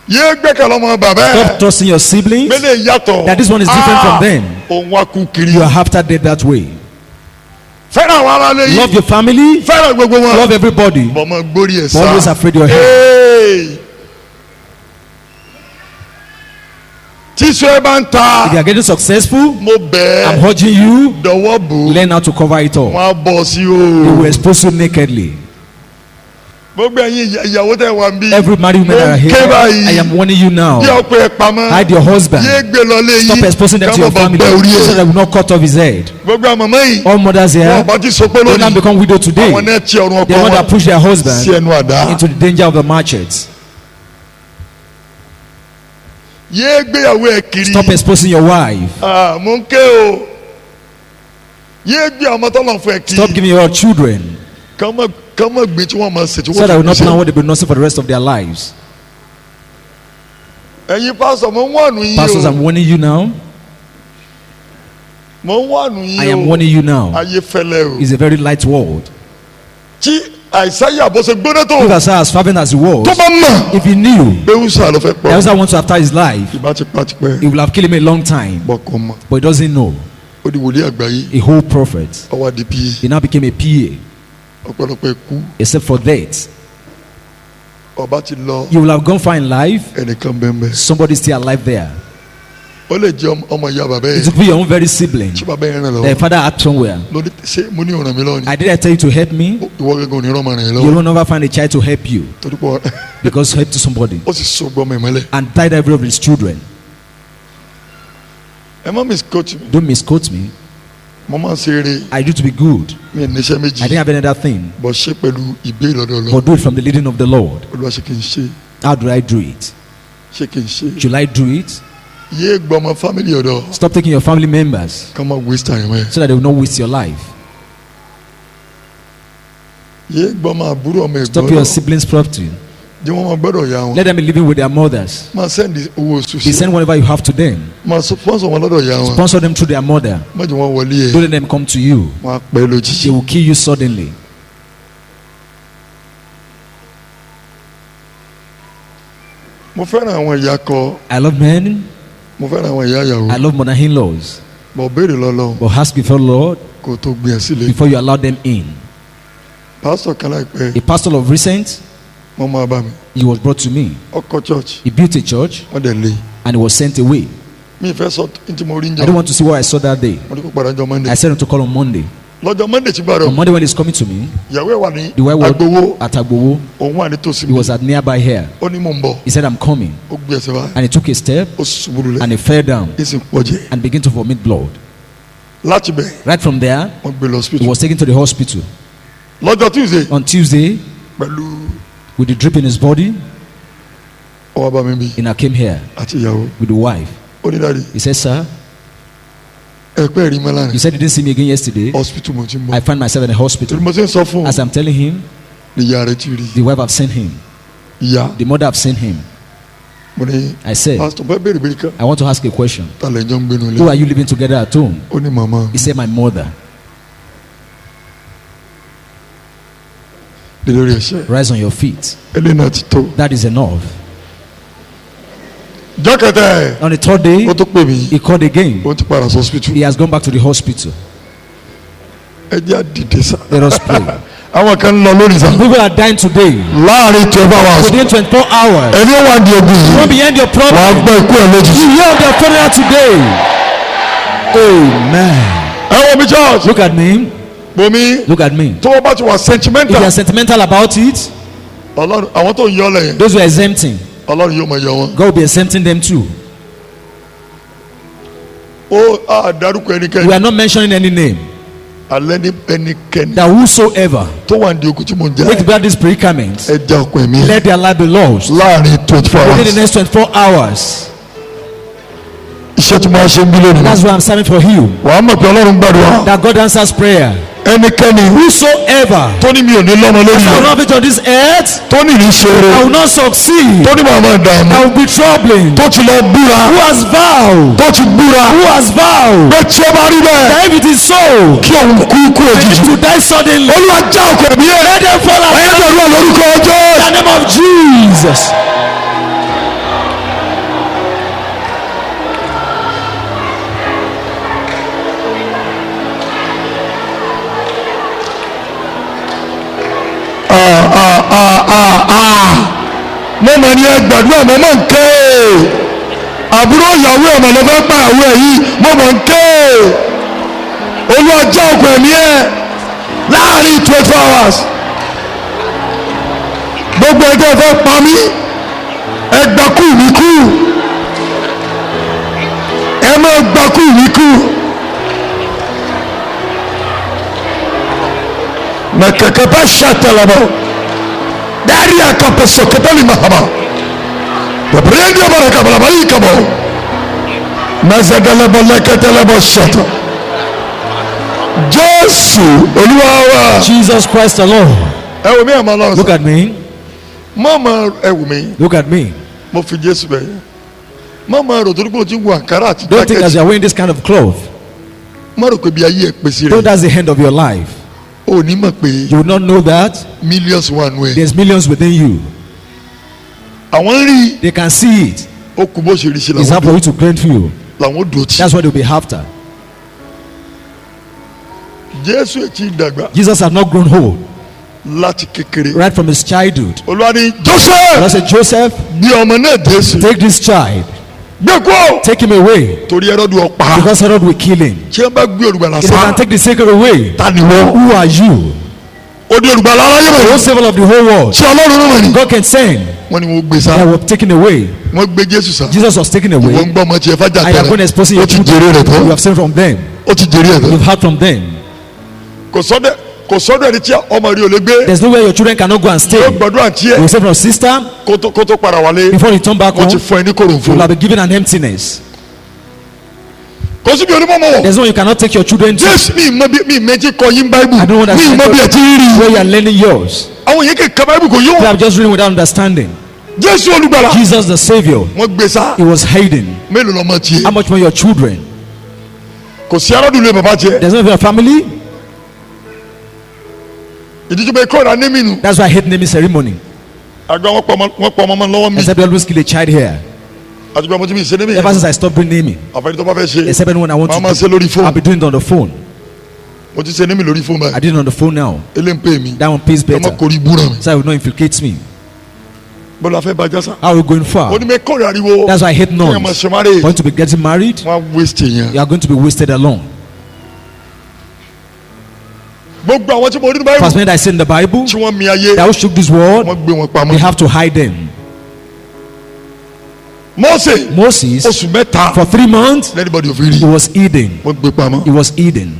Yé gbẹ́kẹ̀ lọ́mọ bàbá Stop ẹ̀. trusting your siblings. Mẹ́lẹ̀ yàtọ̀. That this one is different from them. Òun wá kú kiri. You are after death that way. Fẹ́ràn àwọn ará lé yìí. Love your family. Fẹ́ràn gbogbo wọn. Love everybody. Bọ̀mọ̀ gbórí ẹ̀ But always sá. afraid your head. Hey. Tí sọ ẹ bá ń If ta. you are getting successful, Mo bẹ̀ I'm ẹ́. urging you, Dọ̀wọ́ bò. learn how to cover it all. Wọ́n á bọ̀ sí They will o. expose you nakedly. Gbogbo ẹ̀yin ìyàwó tẹ̀ wá ń bí. Every married woman that are here, Ké báyìí. I am warning you now. Bí ọ̀pẹ ẹ̀ pamọ́. Hide your husband. Yé gbé lọ lé yìí. Stop exposing them to your Ká má bàa family bẹ́ orí so ẹ̀. that will not cut off his head. Gbogbo àmọ̀mọ́ yìí. All mothers Wọ́n here, bá ti sọ pé they now lónìí. become widow today. Àwọn náà ti ọ̀run They ọkọ want to wọn push their sí husband ẹnu àdá. into the danger of the machetes. Yé gbéyàwó ẹ̀ kiri. Stop exposing your wife. Mo ń ké o. Yé gbé ọmọ tọ́lọ̀ fún ẹ kiri. Stop giving your children Kàn mọ̀ gbé tí wọ́n máa ṣe tí so that they will not plan ṣe. what they've been nursing for the rest of their lives. Ẹ̀yin pásọ̀ mo ń wọ̀nù yín Pastors, o. I'm warning you now. Mo ń wọ̀nù yín o. I am warning you now. Ayé fẹ́lẹ́ o. It's a very light world. Tí Àìsáyà bó ṣe gbóná tó. Look at as fervent as he was. Tó bá mọ̀. If he knew Pé Usa ló fẹ́ the pọ̀. Hausa wants to after his life, Ìbá ti pa tipẹ́. he will have killed him a long time. Bọ̀ kò mọ̀. But he doesn't know. Ó di wòlíì àgbáyé. A whole prophet. Ó wá di PA. He now became a PA, Ọ̀pọ̀lọpọ̀ ikú. except for that. Ọba ti lọ. You will have gone far in life. Ẹnìkan bẹ́ẹ̀ Somebody is still alive there. ó lè jẹ́ ọmọ ìyá bàbá It yẹn. could be your own very sibling. Tí bàbá yẹn ràn The lọ́wọ́. father had somewhere. Lórí ṣé mo ní ọ̀ràn mi lọ́wọ́ ni. I didn't tell you to help me. Ìwọ gẹ́gẹ́ òní rán màrán yẹn You lọ́wọ́. will never find a child to help you Torí pọ̀ because help to somebody ó sì so gbọ́mọ ìmọ́lẹ̀. and tied every of his children. Ẹ má miss coach mi. Don't misquote me. Mo máa ń ṣe eré I do to be good. mi ò níṣẹ́ I méjì. didn't have any other thing, Bọ̀ ṣé pẹ̀lú ìbéèrè lọ́dọ̀ lọ. but do it from the leading of the Lord. Olúwa ṣe kí n ṣe. How do I do it? ṣé kì í ṣe. Should I do it? yé gbọmọ family ọ̀dọ̀. Stop taking your family members ká má waste time ẹ. so that they will not waste your life. yé gbọmọ àbúrò ọmọ Stop ẹ̀gbọ́n your ọ̀dọ̀. siblings' property. jẹ́ wọ́n máa gbọ́dọ̀ ya wọn. Let them be living with their mothers. máa send owó oṣù They sí. send whatever you have to them. máa sponsor wọn lọ́dọ̀ ya wọn. Sponsor them through their mother. má jẹ́ wọ́n wọlé Don't ẹ̀. let them come to you. wọ́n á pẹ́ They lójijì. will kill you suddenly. mo fẹ́ràn àwọn ìyá kọ. I love men. mo fẹ́ràn àwọn ìyá I ìyàwó. love mother-in-laws. bọ̀ béèrè lọ́lọ́ But ask before Lord kó tó gbé ẹ sílẹ̀. before you allow them in. pásítọ̀ kan láìpẹ́ A pastor of recent, wọ́n máa bá mi. he was brought to me. ọkọ̀ church He built a church wọ́n dẹ̀ lé. and he was sent away. mi fẹ́ sọ ntí mo rí ń I don't jẹun. want to see what I saw that day. mo ní kó padà jọ Monday. I said him to call on Monday. lọ́jọ́ Monday ti bá rẹ̀ On Monday when he's coming to me, ìyàwó ẹ̀ wà ní the wife was agbowó at Agbowo. òun wà ní tòsí He mi. was at nearby here. ó ní mò ń bọ̀ He said, I'm coming. ó gbé ẹsẹ̀ wá And he took a step ó ṣubú lulẹ̀ and he fell down ó sì pọ̀ jẹ́. and began to vomit blood. láti bẹ̀ Right from there, wọ́n gbé lọ he hospital. was taken to the hospital. lọ́jọ́ Tuesday On Tuesday, pẹ̀lú with the drip in his body, ọwọ́ bá mi bí and I came here àti ìyàwó. with the wife. ó ní dáàdi He said, Sir, ẹ pẹ́ rí mọ́ you láàrin said you didn't see me again yesterday. hospital mo ti ń I bọ̀. find myself in a torí hospital. mo ṣe ń sọ fún As I'm telling him, ìyá rẹ̀ ti rí the wife have sent him, ìyá. the mother have sent him. mo ní I said, pásítọ̀ bẹ́ẹ̀ béèrè béèrè kan I want to ask a question. ta lẹ̀ jọ ń gbénu Who lé. are you living together at home? ó ní màmá He said, my mother. lè lórí ẹ̀ṣẹ̀ Rise on your feet. ẹlẹ́ náà ti tó. That is enough. jọ́kẹ̀tẹ̀ On the third day, ó tó pè mí he called again. ó ti padà sọ hospital. He has gone back to the hospital. ẹ jẹ́ àdìdè sá. Let us pray. àwọn kan ń lọ lórí sá. People are dying today. láàrin 12 hours Within 24 hours. ẹni ó wà ní ogun yìí Don't be end your wàá problem. gbọ́ ikú ẹ̀ lójijì. You hear of their funeral today. Amen. ẹ wo mi church Look at me. bomi Look at me. tó o bá ti wà If you sentimental are sentimental about it, ọlọ́run àwọn tó ń yọ lẹ́yìn those who are exempting, ọlọ́run yóò máa yọ wọn. God will be exempting them too. ó a dárúkọ We ẹnikẹ́ni are not mentioning any name. alẹ́ ní ẹnikẹ́ni That whosoever tó wà ní ogun tí mo ń takes jẹ́ back this predicament, ẹ já ọkọ ẹ̀mí let their life be lost. láàrin 24 Within the hours. next 24 hours. iṣẹ́ tí mo ṣe ń bí lónìí That's why I'm standing for you. wàá mọ̀ pé ọlọ́run gbàdúrà That God answers prayer. ẹnikẹ́ni Whosoever tó ní mi ò ní lọ́mọ lórí I will rẹ̀ not be on this earth, tó ní ní ṣe I will rẹ̀ not succeed, tó ní màmá ìdààmú I will be troubling. tó ti lọ búra Who has vowed? tó ti búra Who has vowed? pé tí ó bá rí bẹ́ẹ̀ That if it is so, kí òun kú ikú they òjijì need to die suddenly. olúwa já ọkọ ẹ̀mí ẹ̀ Let them fall ẹ̀yẹ́ asleep pẹ̀lú olórúkọ ọjọ́ in the name of Jesus. mo mọ̀ ní ẹgbàdúrà mo mọ̀ ń ké àbúrò ìyàwó ọmọ ló fẹ́ pa ìyàwó ẹ̀ yìí mo mọ̀ ń ké olúwa já ọkọ ẹ̀mí ẹ̀ láàrin 24 hours gbogbo ẹgbẹ́ fẹ́ pa mí ẹgbàkú mi kú ẹ má gbàkú mi kú mẹ̀kẹ̀kẹ̀ bá ṣàtẹ̀lẹ̀bọ̀. Dari akapeso kepali mahaba. Babrende baraka balabali kabo. Mazadala balakatala bashata. Jésù Olúwa wa. Jesus Christ alone. Ẹ wò mí àmà lọ. Look at me. Mama ẹ wò mí. Look at me. Mo fi Jésù bẹ̀ yẹn. Mama rò torí pé o ti wọ àǹkárá àti Don't think as you jákẹ́tì. are wearing this kind of cloth. Má rò pé bí ayé ẹ̀ pèsè Don't rẹ̀. that's the end of your life. O ní mọ̀ pé You will not know that millions wà nù ẹ̀. there's millions within you. Àwọn rí They can see it. o kù bó ṣe rí sí It's làwọn up for you to claim for you. dò tí. That's what they'll be after. Jésù ẹ̀ ti dàgbà Jesus had not grown old láti kékeré. right from his childhood. Olúwa ní God Joseph said, Joseph, bí ọmọ náà Jésù take this child, gbé kó take him away, torí Hẹ́rọ́dù ọ̀pá because Herod will kill him. tí wọ́n bá gbé olùgbàlà If they sá can take the sacred away, ta ni wọ́n who are you? ó di olùgbàlà aráyé The whole mọ̀ savior of the whole world. tí Ọlọ́run náà wọ̀ ni God can send. wọ́n ní wọ́n gbé sá They were taken away. wọ́n gbé Jésù sá Jesus was taken wọ́n away. ń gbọ́ ọmọ tiẹ̀ fájà I am going to expose tẹ́lẹ̀ your ó ti children. jèrè rẹ̀ You tán have seen from them. ó ti jèrè rẹ̀ tán You've heard from them. kò sọ́dẹ̀ kò sọ́dọ̀ ẹni tí ọmọ rí o lè gbé. There's nowhere your children cannot go and stay. yóò gbọ́dọ̀ àǹtí ẹ̀. You say from sister, kó tó padà wálé. before you turn back wọ́n home, ti fún ẹ ní kòròfo. you will have been given an emptiness. kò síbi onímọ̀ mọ̀ wọ̀. There's no way you cannot take your children to. Jésù mi méjì kọ yín báíbù. I don't mi mọ bí ẹ ti rí. where you are learning yours. àwọn yẹn kì í ka báíbù kò yó. They have just reading without understanding. Jésù olùgbàlà. Jesus the Savior, wọ́n gbé sá. he was hiding. mélòó lọ́mọ tiẹ̀. How much more your children? kò sí arọ́dún lé bàbá tiẹ̀. There's no your family. ìdíjú bẹ́ẹ̀ kọ́ ìrà ní mi nù. That's why I hate naming ceremony. àgbà wọn pa ọmọ lọ́wọ́ mi. Except they always kill a child here. àtúgbà mo ti mi ṣe ní mi. Ever since I stopped doing naming, àfẹ́ni tó bá fẹ́ ṣe. except when I want màá máa to ṣe lórí do, I'll be fóònù. doing it on the phone. mo ti ṣe ní mi lórí fóònù I báyìí. did it on the phone now. ilé ń pè mí. That one pays ọmọ better, kò rí búra mi. so I will not infiltrate me. bọ́lá fẹ́ bàjẹ́ sá. How are we going far? ó ní mẹ́ kọ́ ìrànwọ́. That's why I hate kí ẹ máa nuns. ṣe máa rè. Going to be getting married, wọ́n á waste yẹn. you are going to be wasted alone. gbogbo àwọn tí mo rí ní First báyìí. men that I see in the Bible tí wọ́n mi ayé. that shook this world, wọ́n gbé wọn they pamọ́. have to hide them. Mósè. Moses, oṣù mẹ́ta. for 3 months, anybody ò fi he rí. was eating. wọ́n gbé pamọ́. He was eating.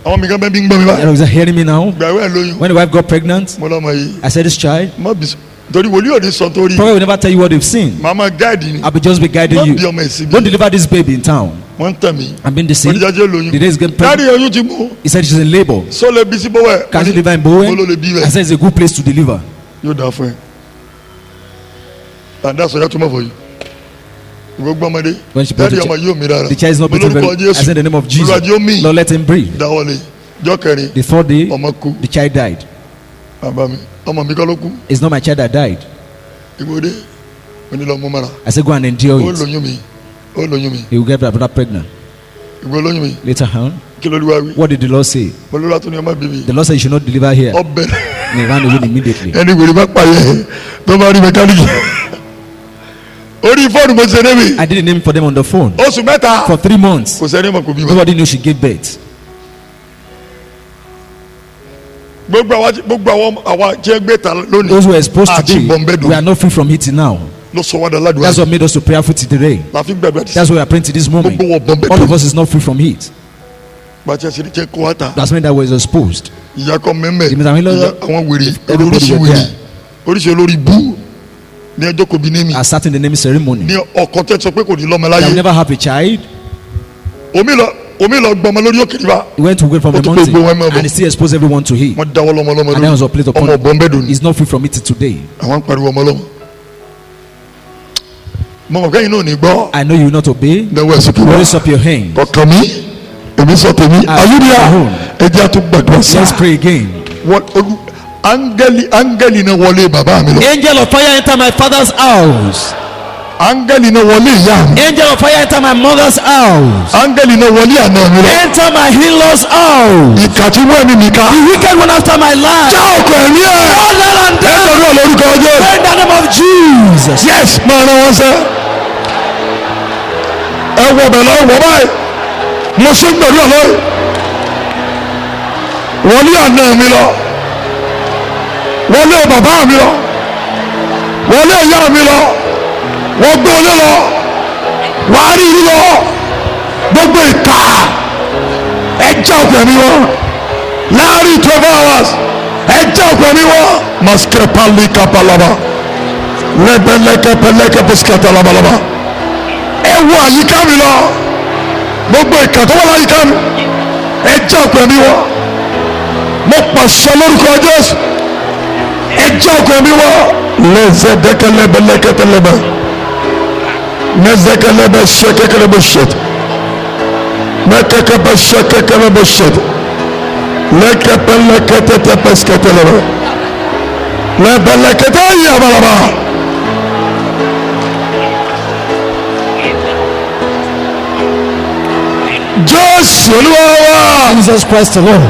àwọn mi kan bẹ́ẹ̀ bí ń gbọ́ mi báyìí. You know, is that hearing me now? gbàgbé ẹ̀ lóyún. When the wife got pregnant, mo lọ́mọ yìí. I said, this child, má bì torí wòlíì ò ní sọ torí. probably will never tell you what they've seen. màmá gáàdì ni. I'll be just be guiding má bí you. ọmọ ẹ̀ síbi. Don't deliver this baby in town. wọ́n ń tàn mí. I'm being deceived. onídàájọ́ lóyún. The day is getting dáàdì pregnant. oyún ti mú. He said she's in labor. sọ lè bí sí bọ́wẹ̀. Can she deliver in mo ló Bowen? lè bí I rẹ̀. said it's a good place to deliver. yóò dáa fún ẹ. and that's what I have to for you. gbogbo ọmọdé. When she brought dáàdì the ọmọ yóò mi rárá. The child is not mo breathing lórúkọ very. I Jésù. said in the name of Jesus. olùwàjò mi. Lord, let him breathe. dáwọlé. jọ́ kẹrin. The 4th day, ọmọ kú. the child died. bàbá mi ọmọ mi kọ́ ló kú. It's not my child that died. ìgbòde. mo ní lọ mú mara. I said, go and endure ó it. lóyún mi. ó lóyún mi. He will get brother pregnant. ìgbò lóyún mi. Later on, kí ló wá wí. what did the Lord say? mo lóra tó ní ọmọ bíbí. The Lord said you should not deliver here. ọbẹ̀. And he ran away immediately. ẹni wèrè bá pààyẹ tó bá rí mẹkáníkì. orí fóònù mo ṣe débi. I did the name for them on the phone. oṣù mẹ́ta. For 3 months, kò sẹ́ni mọ̀ kò bí ma. nobody knew she gave birth. gbogbo àwọn tí ẹ gbé ta lónìí. Those who were exposed àti today, bọ̀m̀bẹ́dùn. we are not free from it now. ló sọ wá dàládùn. That's what made us to prayerful today. la fi gbàdúrà tí. That's why we are praying to this moment. gbogbo wọn bọ̀m̀bẹ́dùn. All of us is not free from it. gbàtí ẹsẹ̀ jẹ́ kó wá ta. That's when that was exposed. ìyàkọ̀ mẹ́mẹ́. Ìmọ̀ àwọn ilé- àwọn wèrè Everybody oríṣi were wèrè there. oríṣi olórí bú ní ẹjọ́ kò bí ní mi. Are starting the naming ceremony. ní ọkọ tẹ́ sọ pé kò ní lọ́mọ That will láyé. never have a child. omi lọ gbọmọ lórí òkè níbà. He went to wait from Ó a tún mountain pé gbogbo wọn mọ̀ bọ̀. and he still exposed everyone to it. wọ́n dáwọ́ lọ́mọ lọ́mọ And that was a plate upon ọmọ him. bọ̀m̀bẹ́dùn ni. He's not free from it today. àwọn ń pariwo ọmọ lọ́mọ. mọ̀mọ́ kẹ́yìn náà ní gbọ́. I know you will not obey. lọ́wọ́ ẹ̀sùn kí wọ́n. Raise up your hand. ọkàn mi èmi sọ tèmi ayúdíà ẹjẹ tó gbàdúrà sí. Let's pray again. áńgẹ́lì náà wọlé bàbá mi lọ. Angel of fire enter my father's house. áńgẹ́lì náà wọlé ìyá mi. Angel of fire enter my mother's house. áńgẹ́lì náà wọlé àná mi lọ. Enter my in-laws house. ìkà tí wọ́n mi nìka. The wicked one after my life. já ọkọ ẹ̀mí ẹ̀. All that and ẹ that. gbàdúrà lórúkọ ọjọ́. In the name of Jesus. yes máa rán wọn sẹ́. ẹ wọ bẹ̀ lọ́wọ́ wọ báyìí. mo ṣe ń gbàdúrà lọ́wọ́. wọlé àná mi lọ. wọlé bàbá mi lọ. wọlé ìyá mi lọ. wọ́n gbé olé lọ. wàá rí i lọ. gbogbo ìka ẹja ọ̀pẹ̀ mi wọ́n. láàrin 12 hours ẹja ọ̀pẹ̀ mi wọ́n. masikẹ pali kapalaba lẹbẹlẹkẹpẹlẹkẹ bisikẹtẹ labalaba. ẹ wọ àyíká mi lọ. gbogbo ìka tó wà láyìíká mi ẹja ọ̀pẹ̀ mi wọ́n. mo pàṣẹ lórúkọ Jésù ẹja ọ̀pẹ̀ mi wọ́n. lẹsẹ dẹkẹlẹbẹlẹkẹtẹlẹbẹ mẹsẹkẹlẹbẹ sẹkẹkẹlẹbẹ sẹt mẹkẹkẹbẹ sẹkẹkẹlẹbẹ sẹt lẹkẹpẹlẹkẹtẹtẹ pẹsikẹtẹlẹbẹ lẹbẹlẹkẹtẹ yabalaba. Jésù Olúwa wa. Jesus Christ the Lord.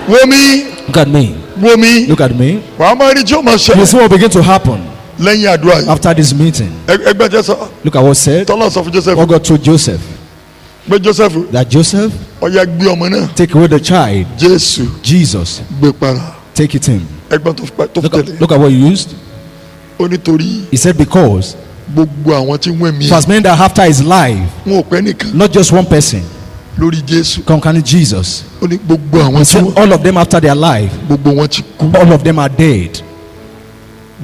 Wo mi. Look at me. Wo mi. Look at me. wàá máa rí tí o máa You ṣẹlẹ̀ see what will begin to happen lẹ́yìn àdúrà yìí. after this meeting. ẹgbẹ́ jẹ́ sọ. Look at what said. tọ́lá sọ fún Joseph. What God told Joseph. pé Joseph That Joseph, ọ̀ya gbé ọmọ náà. take away the child. Jésù Jesus, gbé para. take it in. ẹgbọ́n tó fi tẹ̀lé. Look at what he used. ó nítorí He said because gbogbo àwọn tí wọ́n mi. first men that after his life, wọn ò pẹ́ nìkan. not just one person. lórí Jésù. concerning Jesus. Ó ní gbogbo àwọn He tí said wọ́n all of them after their life, gbogbo wọn ti kú. all of them are dead.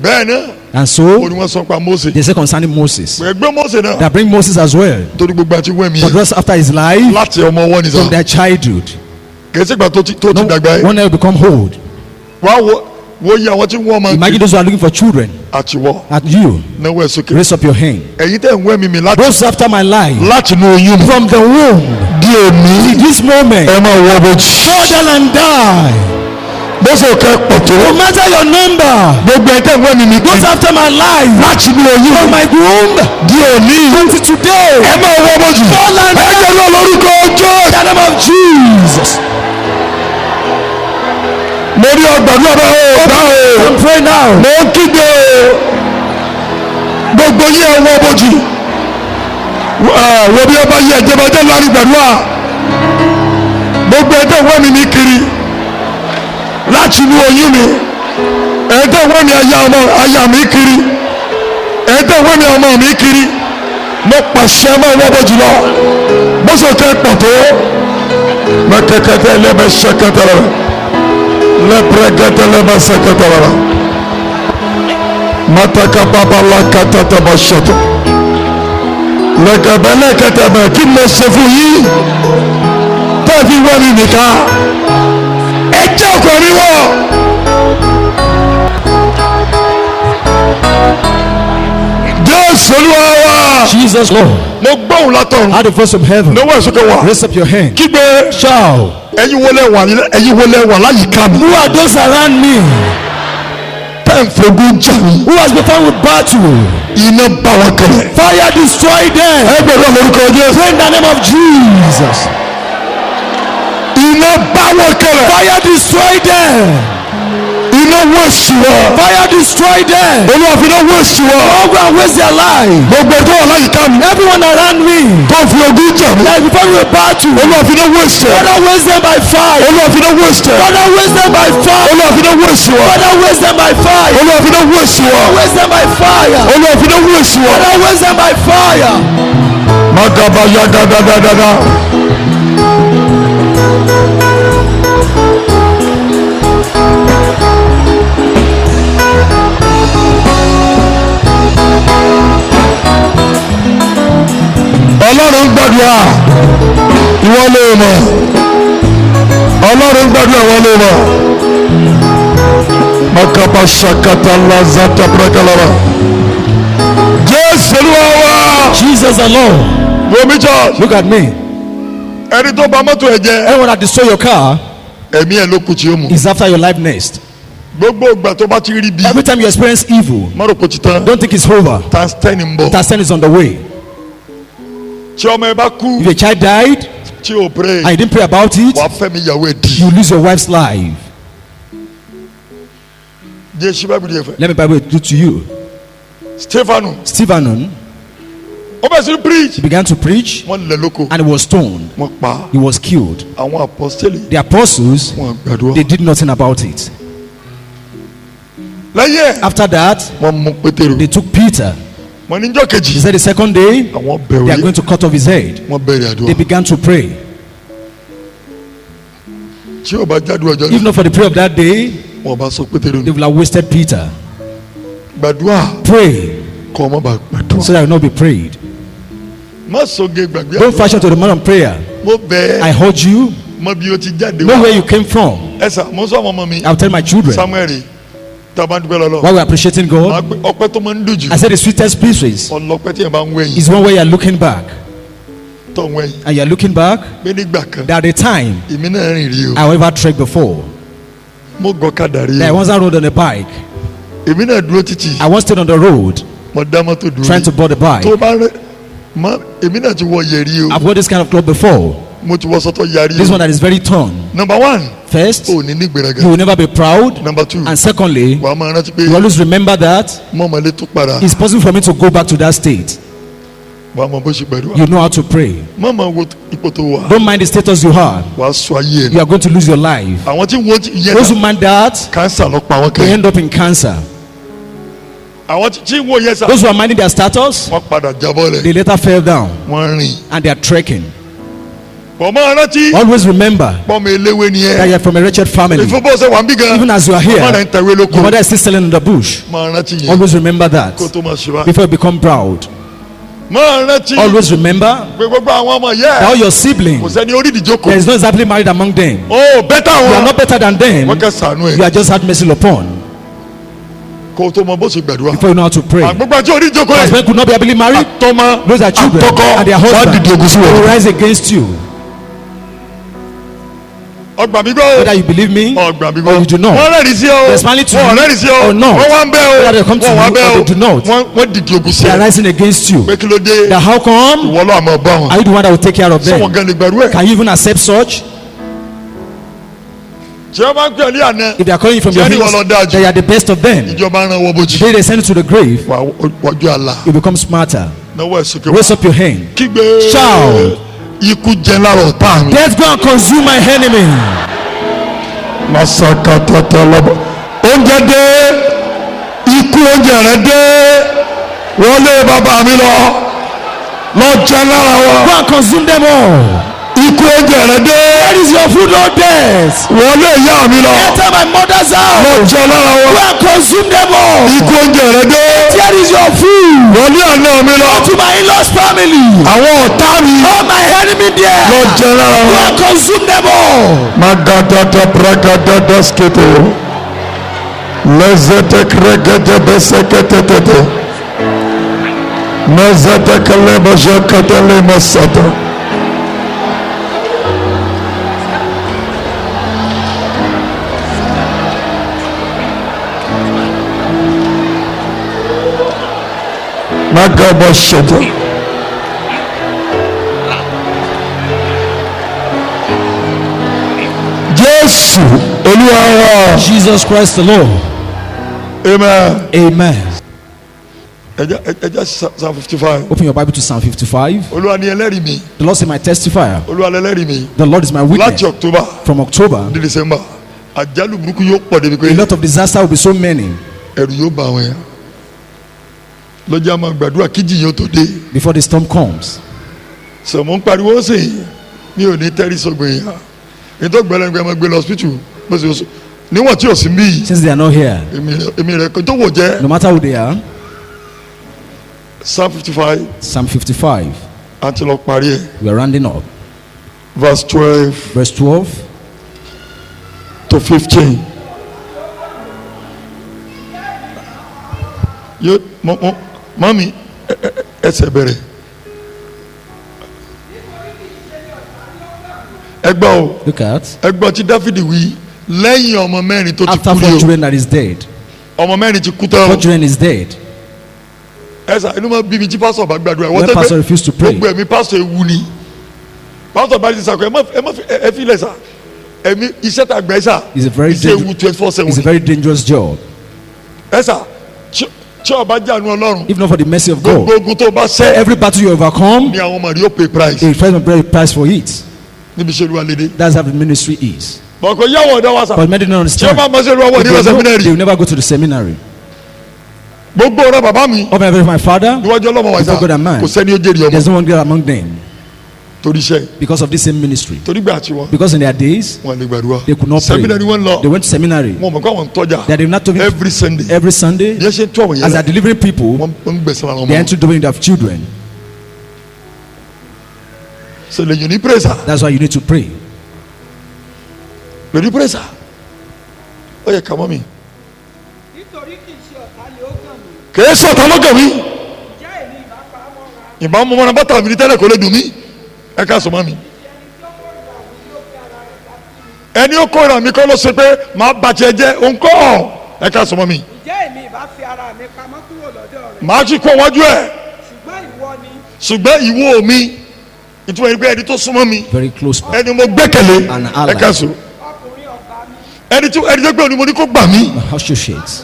Bẹ́ẹ̀ náà And ó so ní wọ́n sọ pa Mósè. they say concerning Moses, Ẹgbẹ́ Mósè náà that bring Moses as well. torí gbogbo àti wẹ́mi But yẹn just after his life, láti ọmọ wọn ni from sọ. their childhood, Kèsì ìgbà tó ti dàgbà yẹn. one day become old. Wá wo yẹ àwọn tí wọ́n máa ń Imagine those who are looking for children. àtiwọ́ At you, náwó ẹ̀ sókè. raise up your hand. Ẹ̀yin tẹ̀ ń wẹ́mi mi Those after my life, láti inú oyún mi. from the womb Di èmi to this moment, ẹ máa wọ bójú. fall down and die. Bọ́sẹ̀ kẹ́ pọ̀ tó. No matter your number, Gbogbo ẹ̀ tẹ̀ ń wẹ́mi mi those kiri after my life, láti inú oyún from mi. my womb Di èmi until today, ẹ máa wọ bójú. fall and Ẹ jẹ́ lọ lórúkọ ọjọ́. in the name of Jesus. Mo rí ọgbàdúrà bá o bá o. Don't pray now. Mo ń kígbe o. Gbogbo yín ẹ wọ bójú. Wo bí ẹ bá yẹ ìjọba jẹ́ lárí gbàdúrà. Gbogbo ẹ̀ tẹ̀ ń wẹ́mi mi kiri láti inú oyún mi. Ẹ̀ tẹ̀ ń wẹ́mi aya mi kiri. Ẹ̀ tẹ̀ ń wẹ́mi ọmọ mi kiri. Mo pàṣẹ mọ́ ìwọ́ bójú lọ. Bọ́sẹ̀ kẹ́ pọ̀ tó. Mẹ́kẹ́kẹ́tẹ́ lẹ́bẹ̀ẹ́ ṣẹ́kẹ́tẹ́ rẹ̀. Lẹ́pẹ̀rẹ́kẹ́tẹ́ lẹ́bẹ̀ẹ́ ṣẹ́kẹ́tẹ́ rẹ̀. Mataka baba la katata bashata. Lẹ́kẹ̀bẹ̀lẹ̀ kẹtẹ̀bẹ̀ kí mo ṣe fún yín. Tẹ́ẹ̀fì wọ́n mi nìkan. Ẹ jẹ́ ọkùnrin wọ̀. Jésù Olúwa wa. Jesus Lord, Mo gbóhùn látọ̀run. out the voice of heaven, Lọ́wọ́ ìsókè wà. raise up your hand. Kígbe. Shout. Ẹ̀yin wo lẹ wà láyìíká mi. Who are those around me Tẹ́ ń fogun jà mí. who has become with battle? Iná bá wọn kẹlẹ̀. Fire destroy them. Ẹ gbọ́dọ̀ lórúkọ Jésù. Pray in the name of Jesus. Iná bá wọn kẹlẹ̀. Fire destroy them. Iná wẹ̀sì wọ̀. Fire destroy them. Olúwa fi iná wẹ̀sì wọ̀. Don't go and waste their life. Gbogbo tó wà láyìíká mi. Everyone around me Tó fi ogun jà mí. that is become with battle. Olúwa fi iná wẹ̀sì. Father, waste them by fire. Olúwa fi iná wẹ̀sì. Father, waste them by fire. Olúwa fi iná wẹ̀sì wọ̀. Father, waste them by fire. Olúwa fi iná wẹ̀sì wọ̀. Waste them by fire. Olúwa fi iná wẹ̀sì wọ̀. Father, waste them by fire. Magaba ya dadadadada. Ọlọ́run gbàdúrà ìwọ ló mọ̀. Ọlọ́run gbàdúrà ìwọ ló mọ̀. Makaba sakata lazata brakalaba. Jésù Olúwa wa. Jesus alone. Womi church. Look at me. Ẹni tó bà mọ́tò ẹ jẹ́. Anyone that destroy your car Ẹ̀mí ẹ̀ ló kù tí ó mú. is after your life next. Gbogbo ìgbà tó bá ti rí bí. Every time you experience evil, Mọ́rò kò ti tán. don't think it's over. Times 10 ń bọ̀. That sin is on the way. Tí ọmọ ẹ bá kú. If a child died Tí o pray. and you didn't pray about it, Wàá fẹ́mi ìyàwó ẹ̀ di. you lose your wife's life. Jésù bá bìrì ẹ̀fẹ̀. Let me Bible do to you. Stefanu. Stephen, Ó bẹ̀ sí preach. he began to preach Wọ́n lẹ̀ lóko. and he was stoned. Wọ́n pa He was killed. àwọn apọ́sítélì. The apostles, Wọ́n gbàdúrà. they did nothing about it. Lẹ́yìn ẹ̀. After that, Wọ́n mú Pétérù. they took Peter. Wọ́n ní jọ́ He kejì. said the second day, Àwọn they are bẹ̀rù. going to cut off his head. Wọ́n bẹ̀rẹ̀ They àdúrà. began to pray. Tí o bá jáde ọjọ́ If náà. not for the prayer of that day, Wọ́n bá sọ Pétérù. they will have wasted Peter. Gbàdúrà. Pray Kọ́ ọmọ bá gbàdúrà. so that will not be prayed. Má sọ̀gẹ̀ gbàgbé. Don't fashion to the man of prayer. Mo bẹ̀ I ẹ́. heard you. Mọ bí o ti jáde Know wá. where you came from. Ẹ sà mo sọ àwọn ọmọ mi. I'll tell my children. Samuel tàbá dúpẹ́ lọ́lọ́. While we're appreciating God, Ọpẹ́ tó máa ń dùn jù. I said the sweetest places Ọlọ́pẹ́ tí yẹn bá ń wẹ̀yìn. is one where you're looking back. Tó ń wẹ̀yìn. And you're looking back, Pé nígbà kan. that at the time Èmi náà rìn rí o. I ever trekked before. Mo gọ̀kadà rí That I o. once I rode on a bike. Èmi náà dúró títì. I once stayed on the road Mo dá mọ́tò dúró. trying to board a bike. Tó bá rẹ mọ èmi náà ti wọ yẹ̀rí o. I've worn this kind of cloth before. Mo ti wọ sọ́tọ̀ yarí This o. one that is very torn. Number one. First, O ní ní gbéraga. you will never be proud. Number two. And secondly, Wàá máa rántí pé you always remember that mọ̀mọ́lé tó para. it's possible for me to go back to that state. Wàá mọ bó ṣe gbàdúrà. You know how to pray. Mọ̀mọ́ wo ipò tó wà. Don't mind the status you have. Wàá sọ ayé ẹ̀. You are going to lose your life. Àwọn tí wọ́n ti yẹ Those who mind that, kánsà lọ pa wọ́n they kẹ́. end up in cancer. Àwọn tí wọ́n yẹ sà. Those who are minding their status, Wọ́n padà jábọ́ lẹ̀. they later fell down Wọ́n rìn. and they are trekking. bọ̀ máa rántí. Always remember pọ́nmi eléwé ni that ẹ. you are from a wretched family. ìfowópamọ́sẹ̀ wà ń bí gan. Even as you are here, ọmọ rẹ̀ ń tẹ̀wé lóko. your mother is still selling in the bush. máa rántí yẹn. Always remember that kó tó máa ṣe wá. before you become proud. máa rántí. Always remember pé gbogbo àwọn ọmọ that all yẹ. your kò siblings, sẹ́ni orí ìdíjókòó. there is no exactly married among them. ó bẹ́tà You are wọn. not better than them. wọ́n kẹ́ sànú You ẹ̀. are just had mercy upon kó tó mọ bó ṣe gbàdúrà. before you know how to pray. àgbẹ̀gbẹ̀ tí orí ìjókòó As rẹ̀. men could not be happily married, àtọ́mọ those are children àtọkọ and their wọ́n husband dìde ogun sí will wọn. rise against you. ọgbà mi gbọ́. Whether you believe me ọgbà mi or gbọ́. you do not. wọ́n rẹ́rìí sí ọ. They're smiling to wọ́n you rẹ́rìí sí ọ. or not. wọ́n wá ń bẹ́ o. Whether they come to wọ́n wá you bẹ́ or o. they do not. wọ́n dìde ogun sí They are ẹ. rising against you. pé kí ló dé. That how come? ìwọ ló àmọ́ bá wọn. Are you the one that will take care of sọ́wọ́n them? gan lè gbàdúrà ẹ̀. Can you even accept such? tí wọ́n bá ń pè ní àná. If they are calling you from your Jenny hills, will not judge. that you are the best of them. ìjọba rán wọ bójì. The day they send you to the grave, wà wájú àlà. you become smarter. náwó ẹ̀ sókè wá. Raise up your hand. kígbe. Shout. ikú jẹ lára ọ̀tá mi. Death go and consume my enemy. masakatata lọ́bọ̀. oúnjẹ dé. ikú oúnjẹ rẹ dé. wọlé bàbá mi lọ. lọ jẹ lára wọn. Go and consume them all. ikú oúnjẹ rẹ dé. Where is your food, Lord death? wọlé ìyá mi lọ. Enter my mother's lọ house. jẹ lára Go wọn. and consume them all. ikú oúnjẹ rẹ dé. Where is your food? wọlé àná mi lọ. To my in-laws family. àwọn ọ̀tá mi. All my enemy lọ there. jẹ lára Go wọn. and consume them all. magadada bragadada skete. lezete kregede besekete. mezete kaleba jakatele masata. magabashata. Jésù Olúwa wa. Jesus Christ the Lord. Amen. Amen. ẹja Psalm 55. Open your Bible to Psalm 55. Olúwa ni ẹlẹ́rìí mi. The Lord is my testifier. Olúwa ni ẹlẹ́rìí mi. The Lord is my láti witness. October From October, di December àjálù burúkú yóò pọ̀ débi a pé lot of disaster will be so many ẹ̀rù yóò bá àwọn yẹn. lọ́jọ́ àmọ́ gbàdúrà kíjì yóò tó dé. before the storm comes. sọ̀mọ́ ń pariwo sí i mi ò ní tẹ́rí sọ́gbọ̀n yẹn. ètò ìgbẹ́lẹ́gbẹ́ máa gbé lọ hospital bó ṣe oṣù níwọ̀n tí ò sí bí Since they are not here, èmi rẹ̀ kò tó wò jẹ́. no matter who they are, Psalm 55 Psalm 55, àti lọ parí ẹ̀ we are rounding up. verse 12 Verse 12 to 15. yóò mọ́mí ẹsẹ̀ bẹ̀rẹ̀ ẹgbẹ́ o Look at. ẹgbẹ́ tí Dáfídì wí lẹ́yìn ọmọ mẹ́rin tó ti After kú 4 ní children that is dead, o ọmọ mẹ́rin ti kú 4 tán o children is dead. ẹsà inú máa bí mi tí pásítọ̀ bá gbàdúrà When pastor refused to pray, gbogbo ẹ̀mí pásítọ̀ ewu ni pásítọ̀ bá ti sàkó ẹ fi lẹ̀ sà ẹ̀mí iṣẹ́ tá a gbẹ́ sà It's a very iṣẹ́ ewu dangerous, 24/7 it's a very dangerous job. ẹsà tí ọba jánu Ọlọ́run If not for the mercy of gbogbo God, ogun tó bá ṣẹ́ every battle you overcome, ni àwọn ọmọ rẹ̀ yóò pay price a first and very price for it. níbi iṣẹ́ olúwa lédè That's how the ministry is. bọ̀kọ̀ yàwọ̀ ọ̀dọ́ wa sà But many don't tí ó understand. bá mọ̀ sí olúwa wọ̀ If ní they ọ̀sẹ̀ know, they mínẹ́rì will never go to the seminary. gbogbo ọ̀rọ̀ bàbá mi Of my father, níwájú ọlọ́mọ wa sà before God and man, kò sẹ́ni ó jèrè ọmọ there's no one great among them torí iṣẹ́ because of this same ministry. torí gbà tí wọn Because in their days, wọn lè gbàdúrà they could not pray. sẹ́mínárì wọn lọ They went to seminary. wọn mọ̀ kó àwọn ń tọ́jà That they not to every Sunday every Sunday, bí ẹ ṣe ń tó àwọn as yẹn they are delivering people, wọn ń gbẹ̀sẹ̀ lára they wọn enter doing their children. ṣe lè yùn ní pírẹ́sà That's why you need to pray. lè ní pírẹ́sà ó yẹ kà mọ́ mi nítorí kì í ṣe ọ̀tá ni ó kàn mí. kèé sọ̀tà lọ́gàn mi Ǹjẹ́ èmi ìbá pa á mọ́ra? ìbá mọ́ mọ́ra bàtà mi ní tẹ́lẹ̀ kò lè dùn mí ẹ ká sọ mọ́ mi. ẹni ó kóra mi kọ́ ló ṣe pé màá bàtì ẹ jẹ́ òǹkọ́ ẹ ká sọ mọ́ mi. Ǹjẹ́ èmi ìbá fi ara mi pamọ́ kúrò lọ́dọ̀ rẹ̀? màá sì kó wájú ẹ̀ Ṣùgbọ́n ìwọ ni ṣùgbọ́n ìwọ mi ìtumọ̀ ẹni pé ẹni tó súnmọ́ mi Very close. ẹni mo gbẹ́kẹ̀lé An ally. ẹ ká sọ ọkùnrin ọ̀gá mi. ẹni tó gbé òní mo ní kó gbà mí Associates.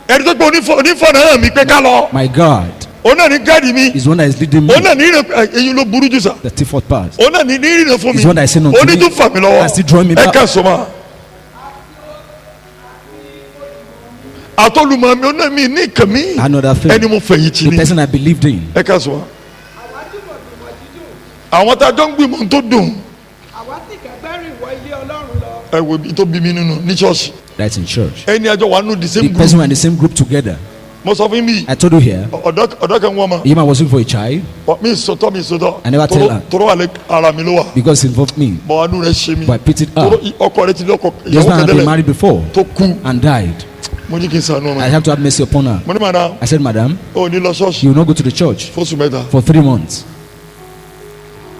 ẹni tó gbé onífọ̀nà hàn mí pé ká lọ My God òun náà ní gáàdì mi is one that is leading me. òun náà ní ìrìn eyín ló burú jù sà The T4 part. òun náà ní ìrìn fún mi Is one that is saying unto òun ní me, tún fà mí lọ́wọ́ and still drawing me ẹ back. ká sọ ma. àtọ́lùmọ̀ mi òun náà mi ní ìkàn mi Another thing. ẹni mo fẹ̀yìntì The ni person I believed in. ẹ ká sọ ma. àwọn tá a jọ ń gbìmọ̀ tó dùn àwa sì kẹgbẹ́rìn wọ ilé ọlọ́run lọ. ẹ wo ibi tó bí mi nínú ní ṣọ́ọ̀ṣì That's in church. ẹni àjọ wà nù the same The person group were in the same group together. mo sọ fún mi I told you here, ọ̀dọ́ kan wọ́n ma a human was looking for a child mi sọtọ́ I never tell her. tọrọ wà lẹ ara mi ló wà because it involved me. bọ̀ àánú rẹ̀ ṣe mi But I pitied tọrọ her. ọkọ rẹ̀ ti lọ́kọ This ìyàwó man had been kẹtẹlẹ married before tó kú and died. mo ní kí n sànú ọmọ I have to have mercy upon her. mo ní madam I said, Madam, ó ní lọ ṣọ́ọ̀ṣì you will not go to the church fóṣù mẹ́ta for 3 months.